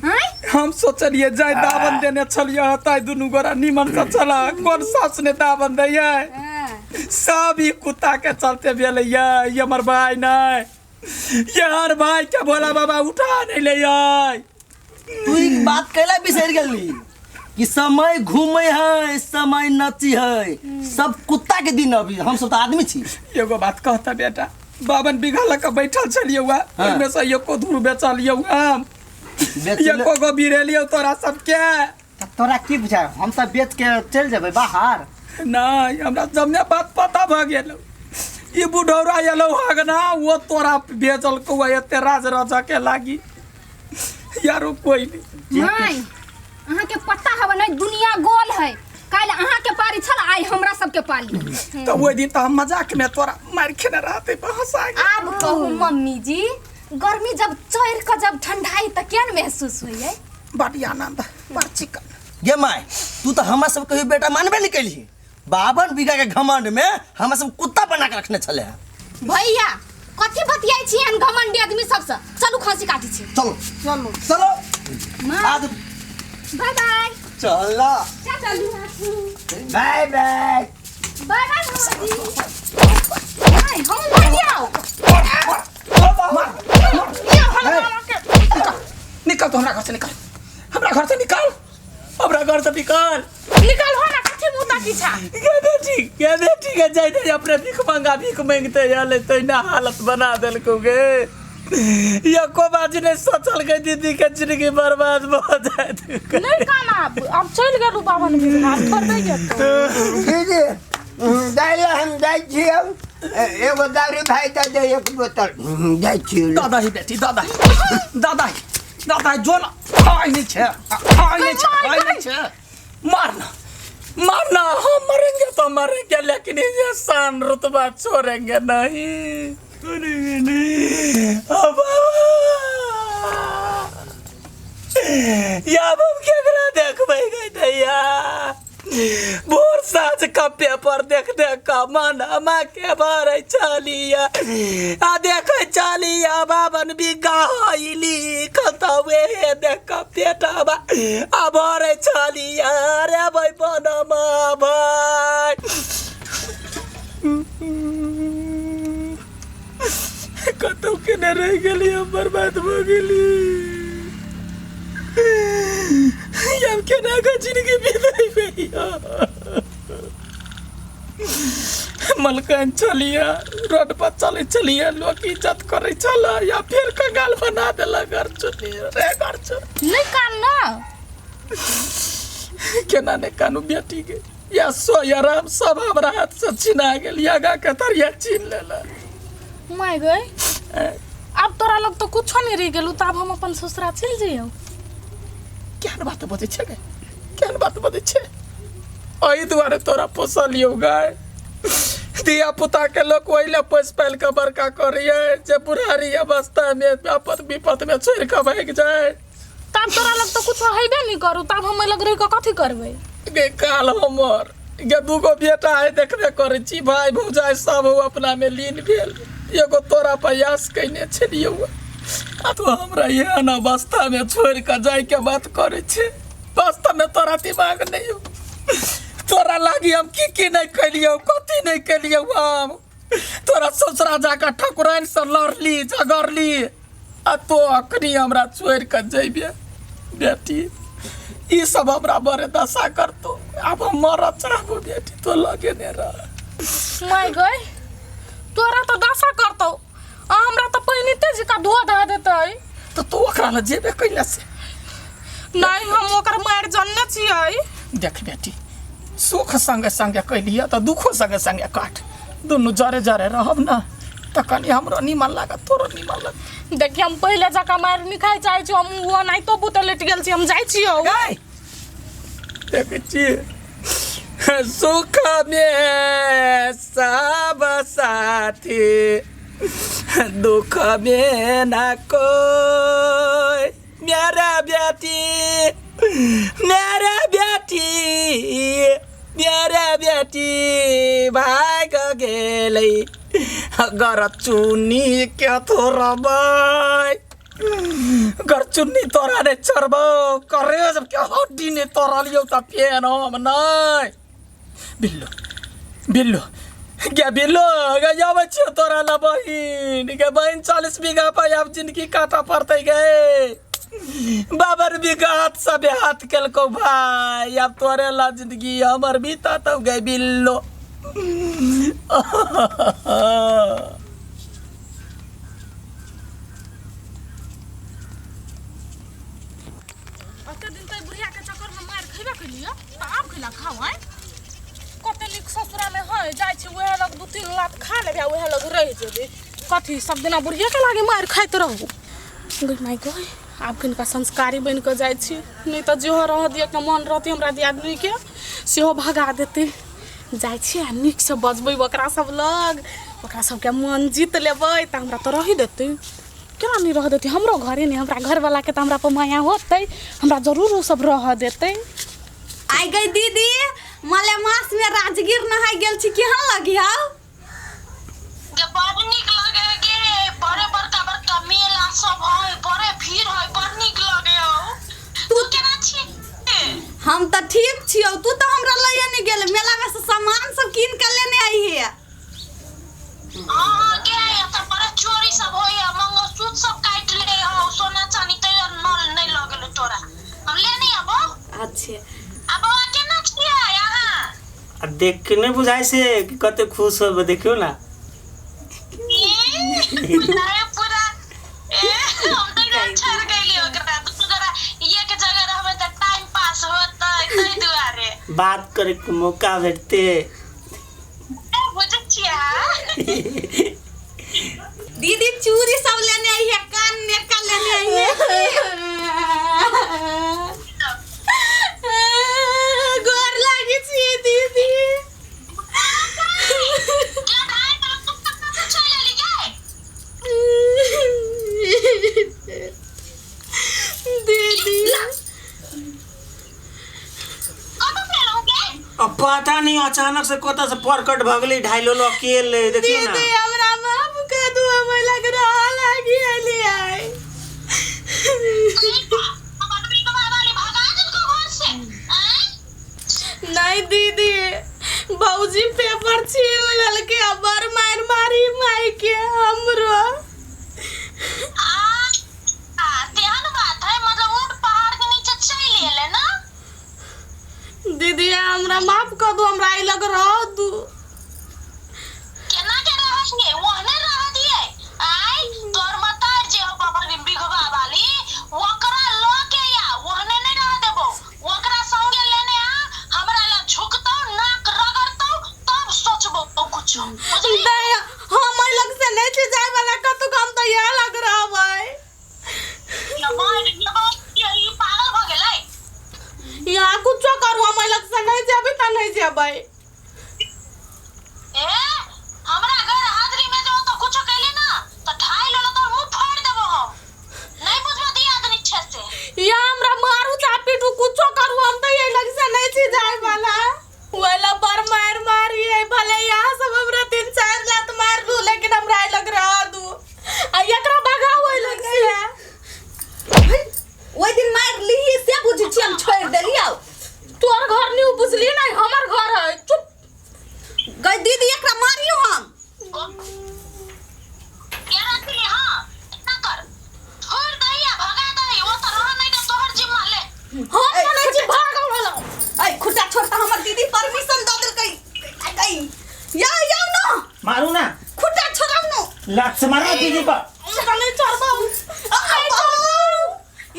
हैं हम सोचलिए जाय दावन देने छलिए ताई दुनु गोरा निमन से चला कौन सास ने दावन दैया सब ही कुत्ता के चलते भेले ये हमर भाई नहीं यार भाई के भोला बाबा उठा नहीं ले तू एक बात कैला बिसर गेली कि समय घूमे है समय नची है सब कुत्ता के दिन अभी हम सब तो आदमी छी एगो बात कहता बेटा 52 बीघा लगा बैठल छलिए हुआ ओइमे से एको धुर बेचलिए हम एको गो बिरेलिए तोरा सबके तोरा की बुझा हम सब बेच के चल जेबै बाहर नहीं हमरा जमने बात पता भ गेल ई बुढ़ौरा एलो हगना वो तोरा बेचल को एते राज राजा के लागी यारो कोई नहीं नहीं अहाँ के पता हवा नहीं दुनिया गोल है काल अहाँ के पारी छल आई हमरा सब के पाली तो वो दिन तो हम मजाक में तोरा मार खेने रहते हंसा अब कहूँ मम्मी जी गर्मी जब चढ़ के जब ठंडाई त क्या महसूस हुई है बड़ी आनंद बड़ चिकन गे माय तू तो हमरा सब कहियो बेटा मानबे नहीं कैली 52 बीघा के घमंड में हमरा सब कुत्ता बना के रखने चले भैया कथि बतियाई छी एन घमंडी आदमी सबसे चलू खसी काटी छी चलो चलो चलो मां आज बाय बाय चला चलू बाय बाय बाय बाय जी हाय हम ले जाओ निकल तो हमरा घर से निकल हमरा घर से निकल हमरा घर से निकल निकल हो ना कथि मुता की छा क्या बेटी के जाई दे अपने भीख मांगते आले तो ना हालत बना देल को गे या को बाज ने सोचल के दीदी के जिंदगी बर्बाद हो जाए नहीं काना अब चल गेलु बाबा ने हाथ छोड़ दे दीदी दाइला हम जाई छियौ एगो दारू भाई त दे एक बोतल जाई छियौ दादा ही बेटी दादा जो ना खाई नहीं छे मारना हम मरेंगे तो मरेंगे लेकिन ये शान रुतबा छोड़ेंगे नहीं अब या हम केकरा देखबै गई दैया भोर साँझ का पेपर देखने का मन हमा के भरे चलिया आ देखे चलिया 52 बीघा होइली कतवे देख पेटवा आ भरे चलिया रे भाई बनम भाई कतौ के न रह गेली हम बर्बाद हो गेली हम के ना का जिंदगी बिताई भैया मलकन चलिया रोड पर चलिए लोग इज्जत करे चला या फिर कंगाल बना देला घर चुनी रे घर चुनी नहीं कान ना केना ने कानू बेटी के या सो आराम सब हमरा हाथ से छीना गेल यागा के तरिया छीन लेला माय गई अब तोरा लोग तो कुछ नहीं रह गेलु तब हम अपन ससुरा चल जइयो केहन बात बते छे केहन बात बते छे ओई दुआरे तोरा पोसलियो गाय दिया पुता के लोग ओइले पोस पाल के बड़का करिए जे बुढ़ारी अवस्था में आपत विपत में छोड़ के भाग जाए तब तोरा लोग तो कुछ हेबे नहीं करू तब हम लग रही को कथि करबे गे काल हमर गे दूगो बेटा है देखबे करे छी भाई भौजाई सब हो अपना में लीन भेल एगो तोरा प्रयास कइने छलियो आ तो हमरा एहन अवस्था में छोड़ के जाए के बात करे छे वास्तव में तोरा दिमाग नहीं हो तोरा लागी हम की नहीं कलियो कथी नहीं कलियो हम तोरा ससुरा जाकर ठकुराइन से लड़ली झगड़ली आ तो अखनी हमरा छोड़ के जइबे बेटी ई सब हमरा बड़े दशा करतो अब हम मर चाहबो बेटी तो लगे ने रह माय गई तोरा तो दशा करतौ हमरा तो पहिने तेज का धो धा देतै तो तू ओकरा ल जेबे कैला से नहीं हम ओकर मार जानने छियै। देख बेटी सुख संगे संगे कैलिया तो दुखो संगे संगे काट दुनू जरे जरे रहब ना तो कनी हमरो निमन लागत तोरो निमन लागत। देखिए हम पहले जका मार नहीं खाई चाहे छी हम वो नहीं तो बुते लेट गेल छी हम जाई छियो। देख छी सुख में सब साथी दुख में ना कोई मेरा बेटी भाग गेलै गर चुनी के थोरबै गर चुन्नी तोरा ने चरबो करे जब के हड्डी ने तोरा लियो त पेन हम नै बिल्लो क्या बिल्लो गे जाबे छ तोरा ला बहिन के बहिन 40 बीघा पे अब जिंदगी काटा पड़तै गे बाबर बीघा हाथ सब हाथ केलको भाई अब तोरे ला जिंदगी हमर बीता तो गे बिल्लो। अते दिन तै बुढ़िया के चक्कर में मार खइबा के लिए आप खइला खाओ है कते लिख ससुरा में है जाय छी ओहे लग 2-3 लात खा लेबे ओहे लग रह जेबे कथी सब दिना बुढ़िया के लागे मार खाइत रहू। गुड माय गॉड आप किनका संस्कारी बन के जाय छी नहीं तो जो रह दिए के मन रहती हमरा दियादनी के सेहो भगा देते जाय छी आ निक से बजबै ओकरा सब लग ओकरा सब के मन जीत लेबै त हमरा तो रही देते केना नहीं रह देती हमरो घरे नहीं हमरा घर वाला के त हमरा पर माया होतै हमरा जरूर वो सब रह देते। आई गई दीदी मलेमास में राजगीर नहाय गेल छी केहन लगिया के बड़ निक लगे गे बड़े बड़का बड़का मेला सब है बड़े भीड़ है बड़ निक लगे हो तू केना छी हम त ठीक छियो तू तो हमरा लइए नहीं गेल मेला में से सामान सब कीन के लेने आई है। हां गे त बड़े चोरी सब होय मंगलसूत्र सब काट ले हो सोना चांदी त नल नहीं लगल तोरा हम लेने आबो। अच्छे अब केना छिया यहां अब देख के नहीं बुझाई से कि कते खुश हो देखियो ना पूरा हम तो छर गइली ओकरा तू जरा ये के जगह रहबे त टाइम पास होतै तै दुआरे बात करे के मौका भेटते बुझ छिया दीदी चूड़ी सब लेने आई है कान में का लेने आई है गोर लागी छी दीदी क्या भाई तुम कब चले ली गए दीदी कब फेरोगे अब पता नहीं अचानक से कोता से परकट भगले ढाइलो लो अकेले देखियो ना दीदी हमरा माफ कर दो हमें लग रहा लागी आली आई नहीं दीदी भौजी पेपर छीन ललके अबर मार मारी माई के हमरो तेहन बात है मतलब ऊंट पहाड़ के नीचे चल ले ना दीदी हमरा माफ कर दो हमरा आई लग रहा दू केना के रहेंगे ओहने रह दिए आई तोर मतार जे हो बाबर बिंबी घबा वाली ओकरा लो के या ओहने नहीं रह देबो ओकरा संगे लेने आ हमरा ला झुकतो नाक रगड़तो तब सोचबो कुछ बुझली नहीं हम आई लग से नहीं छी जाय वाला कतु काम तो ये लग रहा भाई ये पागल हो गेलै यहाँ कुछ करू हम आई लग से नहीं जेबे त नहीं जेबै ए हमरा घर हाजरी में जो तो कुछ कहले ना तो ढाई लो तो मुंह फाड़ देबो हम नहीं बुझबो दिया आदमी छे से या हमरा मारू चापी तू कुछ करू हम तो ये लग से नहीं छी जाय वाला वाला पर मार मारी है भले यहाँ सब हमरा 3-4 लात मार लू लेकिन हमरा आई लग रहा दू आ एकरा भगा होय लग से ओइ दिन मार ली से बुझी छी हम छोड़ देलियो तोर घर नहीं बुझली नहीं हमर घर है चुप गई दीदी एकरा मारियो हम क्या रखली हां इतना कर छोड़ दइया भगा दई वो तो रह नहीं दे तोहर जिम्मा ले हम नहीं छी भागा वाला आई खुटा छोड़ता हमर दीदी परमिशन द देल कई या ना मारू ना खुटा लात से मारो दीदी पर नहीं चढ़बो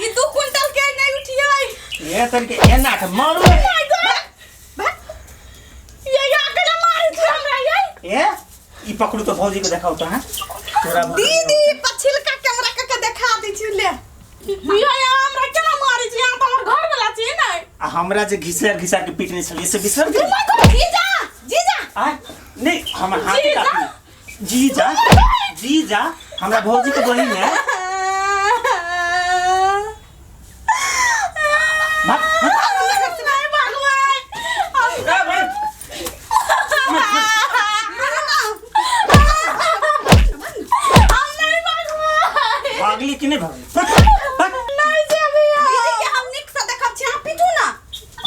ये 2 क्विंटल के नहीं उठिए ये तरीके ए ना त मारो ये अकेला मारी थी हमरा ये ई पकड़ू तो भौजी को दिखाओ तो हां तोरा दीदी पछिल का कैमरा का देखा दी छी ले ये हमरा केना मारी छी हम हमर घर वाला छी नै हमरा जे घिसर के पीटने छलिए से बिसर दे जीजा आ नहीं हमर हाथ काटी जीजा हमरा भौजी के बहिन है मत नहीं भगवान भागली कि नहीं भागली नहीं जेबी दीदी के हम निक से देखब छी आप पीटू ना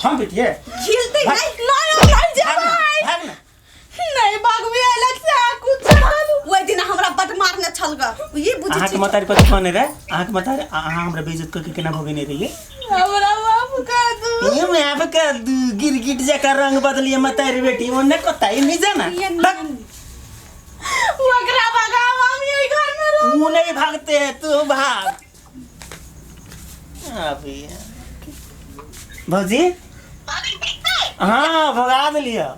हम पिटिए खिलते नहीं जेबी भाग ना नहीं बागवे अलग से कुछ ओइ दिन हमरा बट मारने छलगा ये बुझी आहा के मतारी पर कोन रे आहा के मतारी आहा हमरा बेइज्जत करके केना भोगने रहिए हमरा बाप का दू ये मैं अब का गिरगिट जका रंग बदलिए मतारी बेटी ओने कोताई नहीं जाना वकरा भगाओ हम यही घर में रहो वो नहीं भागते तू भाग अभी भौजी हाँ भगा दिलिया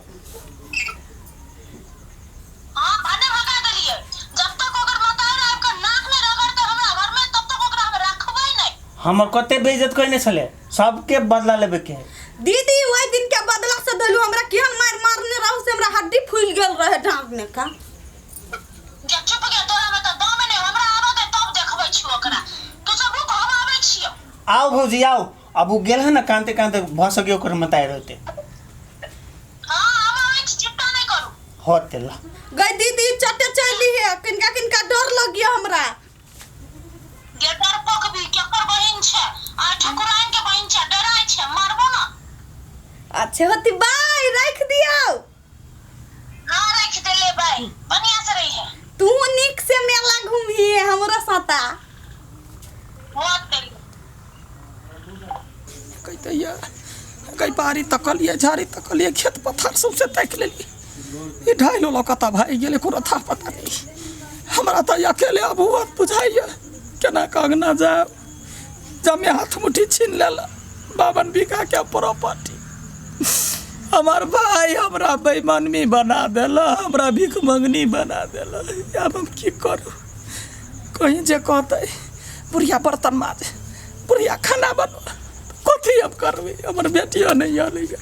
हां भाने भगा देलिए जब तक ओकर मतार आपका नाक में रगड़ते हमरा घर में तब तक ओकरा हम रखबै नहीं हमर कते बेइज्जत कोइने छले सबके बदला लेबे के दीदी ओइ दिन के बदला से दलु हमरा केहन मारने रहू से हमरा हड्डी फूल गेल रहे ढांकने का जे चुप गया तोरा में त दम नहीं हमरा आबे दे तब देखबै छी ओकरा तू सब रुक हम आबै छियो आओ भौजी आओ अब वो गेल है ना कांते भस गयो ओकर मताई रहते हां हम आबै छी चिंता नहीं करू होते ला गई दीदी चटे चली है किनका डर लग गया हमरा गेटर पक भी केकर बहिन छे आ ठकुराइन के बहिन छे डराय छे मारबो ना अच्छे होती बाय रख दियो हां रख दे ले भाई बढ़िया से रही है तू निक से मेला घूमी हमरा साथा होते कहते कई पारी तकलिए झाड़ी तकलिए खेत पथार सबसे ताक लेलिए ये ढाइलो लौकता भाई गेले कोनो था पता नहीं हमरा तो अकेले अब हुआ बुझाइए केना कागना जाए जमे हाथ मुट्ठी छीन लेला 52 बीघा के प्रॉपर्टी हमार भाई हमरा बेईमानी बना देला हमरा भीख मंगनी बना देला अब हम की करू कहीं जे कहते बुढ़िया बर्तन माज बुढ़िया खाना बनो कथी अब करबे हमर बेटिया नहीं आलैया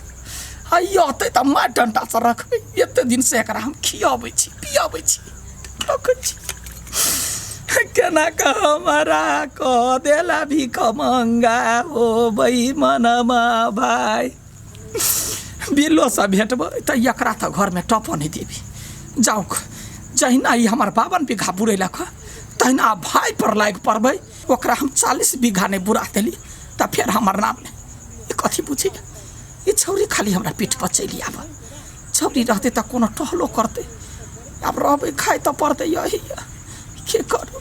आई आते त मार डंडा से रखबे एते दिन से एकरा हम खियाबै छी पियाबै छी रखै छी केना का हमारा कह देला भीख मंगा हो बेईमानमा भाई बिल्लो से भेटबै त एकरा त घर में टप नहीं देबी जाऊ जहिना ई हमर 52 बीघा बुरेलक तहिना भाई पर लाग पड़बै ओकरा हम 40 बीघा नहीं बुरा देली त फिर हमर नाम ने ये कथी बुझे ये छौरी खाली हमरा पीठ पर चली आब छौरी रहते त कोनो टहलो करते अब रहबै खाए त पड़ते यही के करू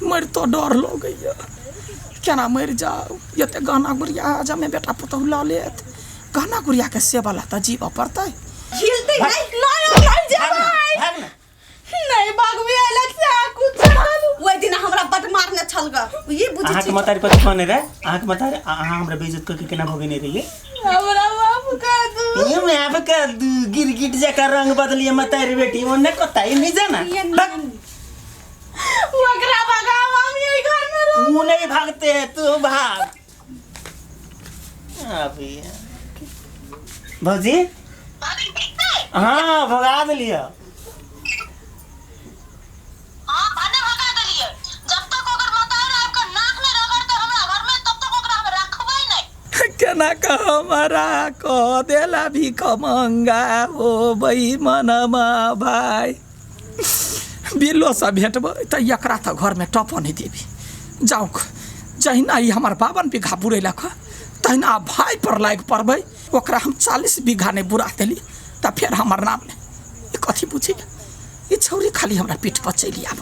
मर तो डर लगैया केना मर जाऊ एते गहना गुड़िया जमे बेटा पुतहु ल लेत गहना गुड़िया के सेवा ला त जीव पड़तै हिलते नहीं नहीं बागवे अलग से कुछ ओइ दिन हमरा बट मारने छलगा ये बुझी आहा के मतारी पर कोन रे आहा के मतारी आहा हमरा बेइज्जत करके केना भोगने रहिए हमरा बाप का दू ये मैं अब का गिरगिट जका रंग बदलिए मतारी बेटी ओने कोताई नहीं जाना वकरा भगाओ हम यही घर में रहो वो नहीं भागते तू भाग अभी भौजी हाँ भगा दिलिया हां भाने भगा देलिए जब तक ओकर मतार आपका नाक में रगड़ते हमरा घर में तब तक ओकरा हम रखबै नहीं केना का हमारा कह देला भीख मंगा हो बेईमानमा भाई बिल्लो से भेटबै त एकरा त घर में टप नहीं देबी जाऊ जहिना ई हमर 52 बीघा बुरेलक तहिना भाई पर लाग पड़बै ओकरा हम 40 बीघा नहीं बुरा देली त फिर हमर नाम ने ये कथी बुझे ये छौरी खाली हमरा पीठ पर चली आब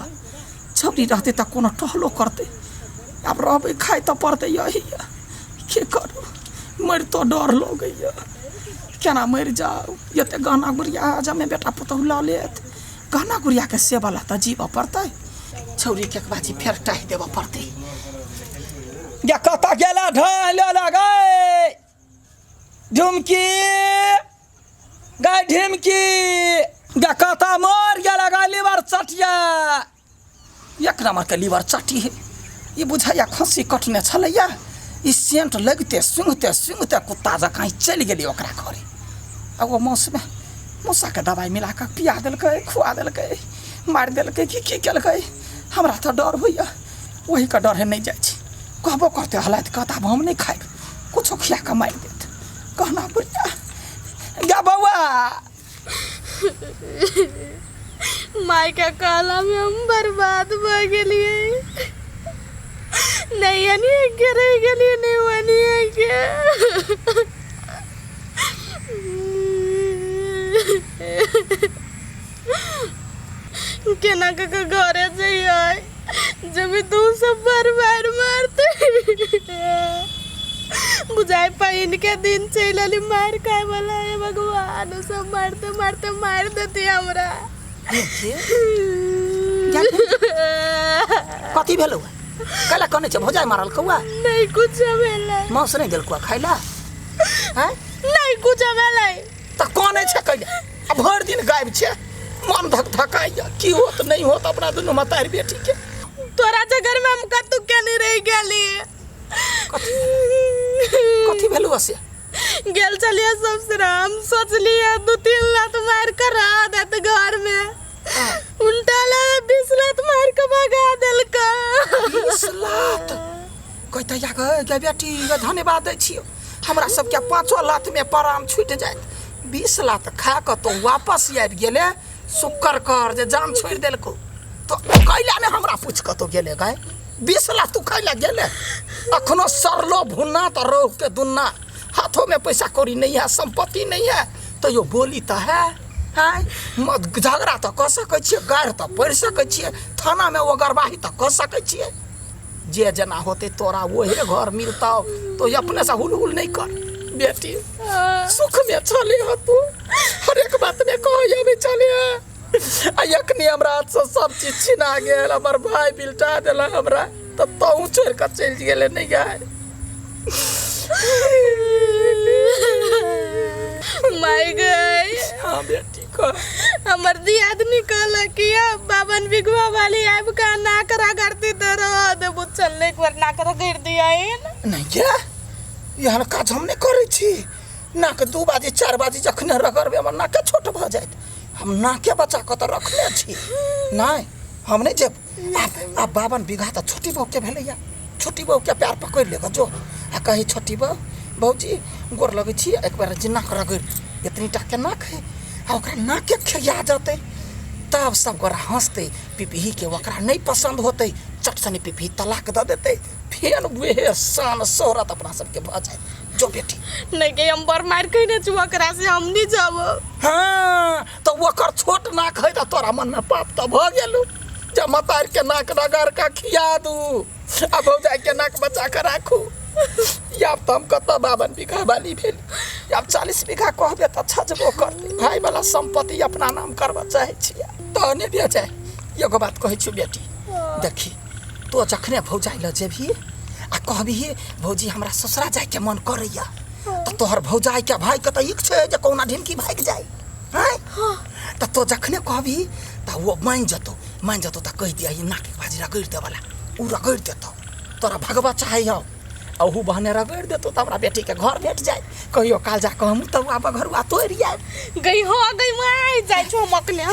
छौरी रहते त कोनो टहलो करते अब रहबै खाए त पड़ते यही के करू मर तो डर लगैया केना मर जाऊ एते गहना गुड़िया जमे बेटा पुतहु ल लेत कहना गुड़िया के सेवा ला तो जीव पड़ते छौरी के बाजी फेर टाही देव पड़ते या कता गेला ढाल गए ढुमकी गाय ढिमकी या कता मर गेला गाय लीवर चटिया एक नंबर के लीवर चटी है ये बुझाइया खसी कटने छलैया ई सेंट लगते सुंगते सुंगते कुत्ता जकाँ चल गेली ओकरा घरे अब वो मौसम मूसा के दवाई मिला के पिया दिलकै खुआ दिलकै मार दिलकै की केलकै हमरा तो डर होइया वही का डर है नहीं जाए कहबो करते हालत कहता हम नहीं खाए कुछ खिया के मार देत कहना बुढ़िया गा बउआ माई का काला में हम बर्बाद हो गेलिए नहीं नहीं के रह गेलिए नहीं वनी है के केना का घरे जाइए जब तू सब बार मारते बुझाई पाइन के दिन चलली मार खाए वाला है भगवान सब मारते मारते मार देती हमरा कथी भेलौ कला कने छ भौजाई मारल कौआ नहीं कुछ भेलै मौस नहीं देलकुआ खाइला हैं नहीं कुछ भेलै त कने छ कइले अब भर दिन गायब छ मन धक धकाइया की होत नहीं होत अपना दुनु मतारी बेटी के तोरा जगर में हम कतु के नहीं रह गेली कथी भेलौ असे गेल चलिए ससुरा हम सोचलिए 2-3 लात मार कर आ देत घर में उल्टा ला 20 लात मार के भगा देलका 20 लात कहता या के बेटी के धन्यवाद दै छियो हमरा सब के 5 लात में पराम छूट जाए 20 लात खा के तो वापस आबि गेले शुक्र कर जे जान छोड़ देलको तो कैला ने हमरा पूछ के तो गेले गाय 20 लाख तू कैला गेले अखनो सरलो भुन्ना तो रोह के दुन्ना हाथों में पैसा कौड़ी नहीं है संपत्ति नहीं है तो यो बोली तो है मत झगड़ा तो कर सकै छियै गाड़ तो पढ़ सकै छियै थाना में वो गरबाही तो कर सकै छियै जे जना होते तोरा वही घर मिलता तो अपने से हुल नहीं कर बेटी सुख में चले हो तू हर एक बात में कहो भी चले अखनी हमरा से सब चीज छिना गेल हमर भाई बिल्टा देला हमरा तो तू छोड़ के चल गेले नहीं गाय माय गई हां बेटी को हमर दियादनी कहला कि बाबन बिगवा वाली आब का ना करा करती तो दे बुचल एक बार ना करा कर दिया नहीं क्या यहाँ काज हम नहीं करे छी ना के 2 बजे 4 बजे जखने रगड़बे हमर ना के छोट भ जाए हम ना के बच्चा को तो रखले छी नहीं हम नहीं जब अब 52 बीघा तो छोटी बहू के भेलैया छोटी बहू के प्यार पकड़ लेगा जो आ कही छोटी बहू बहूजी गोर लगे छी एक बार जिन्ना कर रगड़ इतनी टाके ना खे आ ओकरा ना के खिया जाते तब सब गोरा हंसते पिपही के ओकरा नहीं पसंद होते चट सनी पिपही तलाक दे देते फिर वे सान शोहरत अपना सबके भ जाए जो बेटी नहीं के हम बर मार कइने छुआ करा से हम नहीं जाब हां तो ओकर छोट ना खै त तोरा मन में पाप त भ गेलु जे मतार के नाक रगड़ का खिया दू अब हो जाए के नाक बचा के राखू या तो हम कत 52 बीघा वाली भेल अब 40 बीघा कहबे त छजबो करते भाई वाला संपत्ति अपना नाम करबा चाहे छिया तो ने दे जाए एगो बात कहै छु बेटी देखी तो जखने भौजाई ल जेभी आ कहबी भौजी हमरा ससुरा जाए के मन करैया तो तोहर भौजाई के भाई के त इक छे जे कोना ढिमकी भाग जाए हैं त तो जखने कहबी त वो मान जतो त कह दिया ये नाक बाजी रगड़ दे वाला उ रगड़ देतो तोरा भगवा चाहे हो अहू बहने रगड़ देतो त हमरा बेटी के घर भेट जाए कहियो काल जा कहम त अब घरवा तोड़ जाए गई हो गई माई जाय छो मकने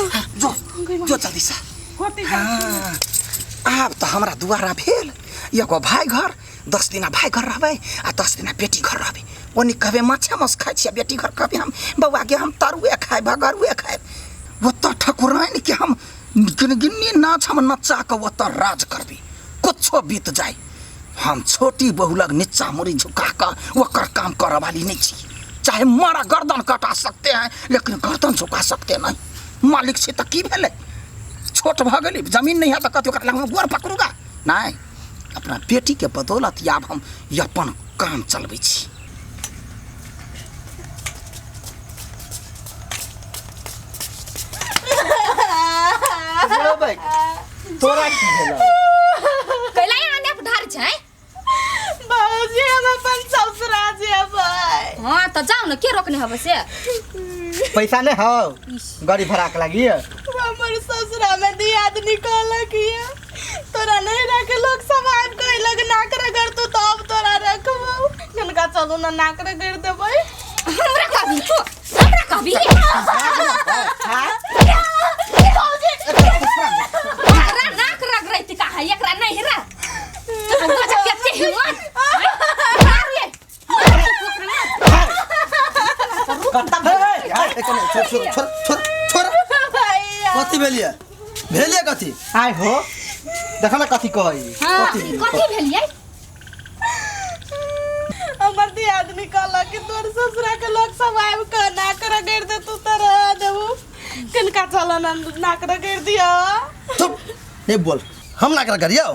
जो जल्दी से होती हां अब तो हमरा दुआरा भेल एगो भाई घर 10 दिन भाई घर रहबे आ 10 दिन बेटी घर रहबे ओनी कहबे माछा मस खाइ छिया बेटी घर कहबे हम बौआ के हम तरुए खाए भगरुए खाए वो तो ठकुराइन के हम गिनगिनी नाच हम नचा के वो तो राज करबी कुछो बीत जाए हम छोटी बहू लग नीचा मुड़ी झुका के ओकर काम करे वाली नहीं छी चाहे मारा गर्दन कटा सकते हैं लेकिन गर्दन झुका सकते नहीं मालिक से तो की भेले छोट भ गेली जमीन नहीं है तो कत ओकर लग गोर पकड़ूगा नहीं अपना बेटी के बदौलत या हम अपन काम चलबै छी बे तोरा की भेला कैला आने ढार छै बाबूजी हम अपन ससुरा जेबै। हां त जाऊ न के रोकने हबे से पैसा नहीं हो गाड़ी भाड़ा के लगी हमर ससुरा में दियाद निकलक ये तोरा नहीं रखे लोग समाज कोई लग नाक रगड़ तू तो अब तोरा रखबो कनका चलू ना नाक रगड़ देबै हमरा कहबी तो हमरा कहबी हमरा नाक रगड़ैती का है एकरा नहीं रे हम तो केते हिम्मत छोड़ कथी भेलिए कथी आय हो देखा ना कथी कही हां कथी भेलिए हमर दियाद निकलक कि तोर ससुरा के लोग सब आब के नाक रगड़ दे तू तो रह देबू कनका चलो ना नाक रगड़ दियो चुप नहीं बोल हम नाक रगड़ियो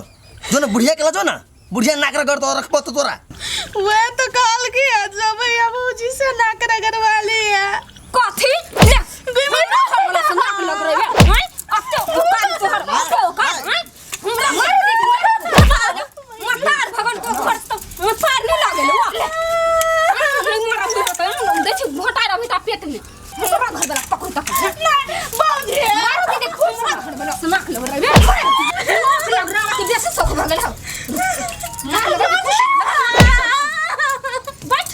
जो ना बुढ़िया के जो ना बुढ़िया नाक रगड़ तो रखबो तो तोरा वे तो काल की जब बाबूजी से नाक रगड़वा लिया कथी ले मैं ना हमरा से नाक लग रही है हैं अते उकाल तोहर अते उकाल हैं हमरा मार दे मतार भगवान को खर्च मतार नहीं लागल वो नहीं मारा तो देखि भोटार अभी ता पेट में हमरा घर वाला पकड़ तक बाबूजी मार दे देख हमरा घर वाला से नाक लग रही है नाक लग रहा है जैसे सोख भगल है नाक लग रहा बैठ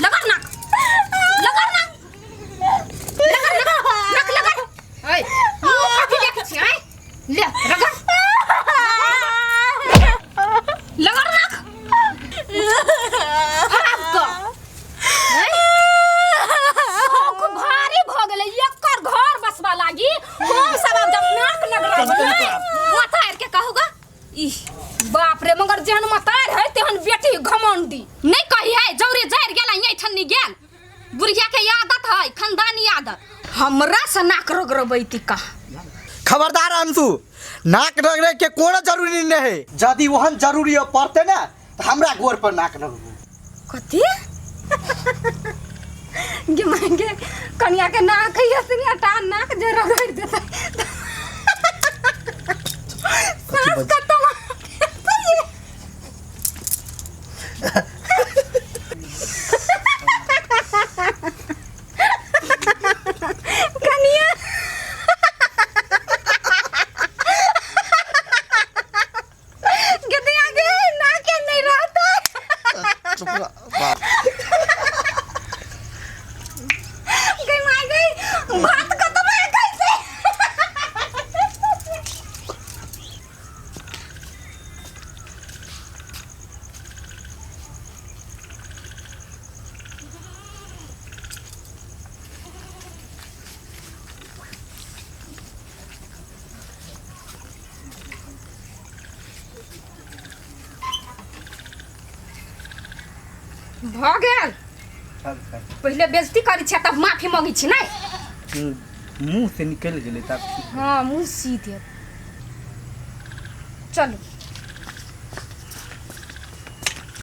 लगा नाक लगा नाक ओए कथी देख छी आय ले रगड़ लगा नाक खराब तो शौक भारी भ गेलै एकर घर बसबा लागी हम सब अब जब नाक लगला मातार के कहूगा ई बाप रे मगर जेहन मातार है तेहन बेटी घमंडी नहीं कही है जौरे जर गेला यही ठन्नी गेल बुढ़िया के आदत है खानदानी आदत हमरा से नाक रगड़बैती का खबरदार अंशु नाक रगड़े के कोनो जरूरी नहीं है यदि वहन जरूरी पड़ते ना तो हमरा गोर पर नाक रगड़ू कथी गे मांगे कनिया के नाक है असली हटा नाक जे रगड़ देता सांस खत्म कनिया गदिया गे नाक नहीं रहता चुप रह गई मार गई बात खत्म है कैसे भ गेल पहले बेइज्जती करी छ तब माफी मांगी छी नहीं मुंह से निकल गेले तब हाँ मुँह सीधे चलो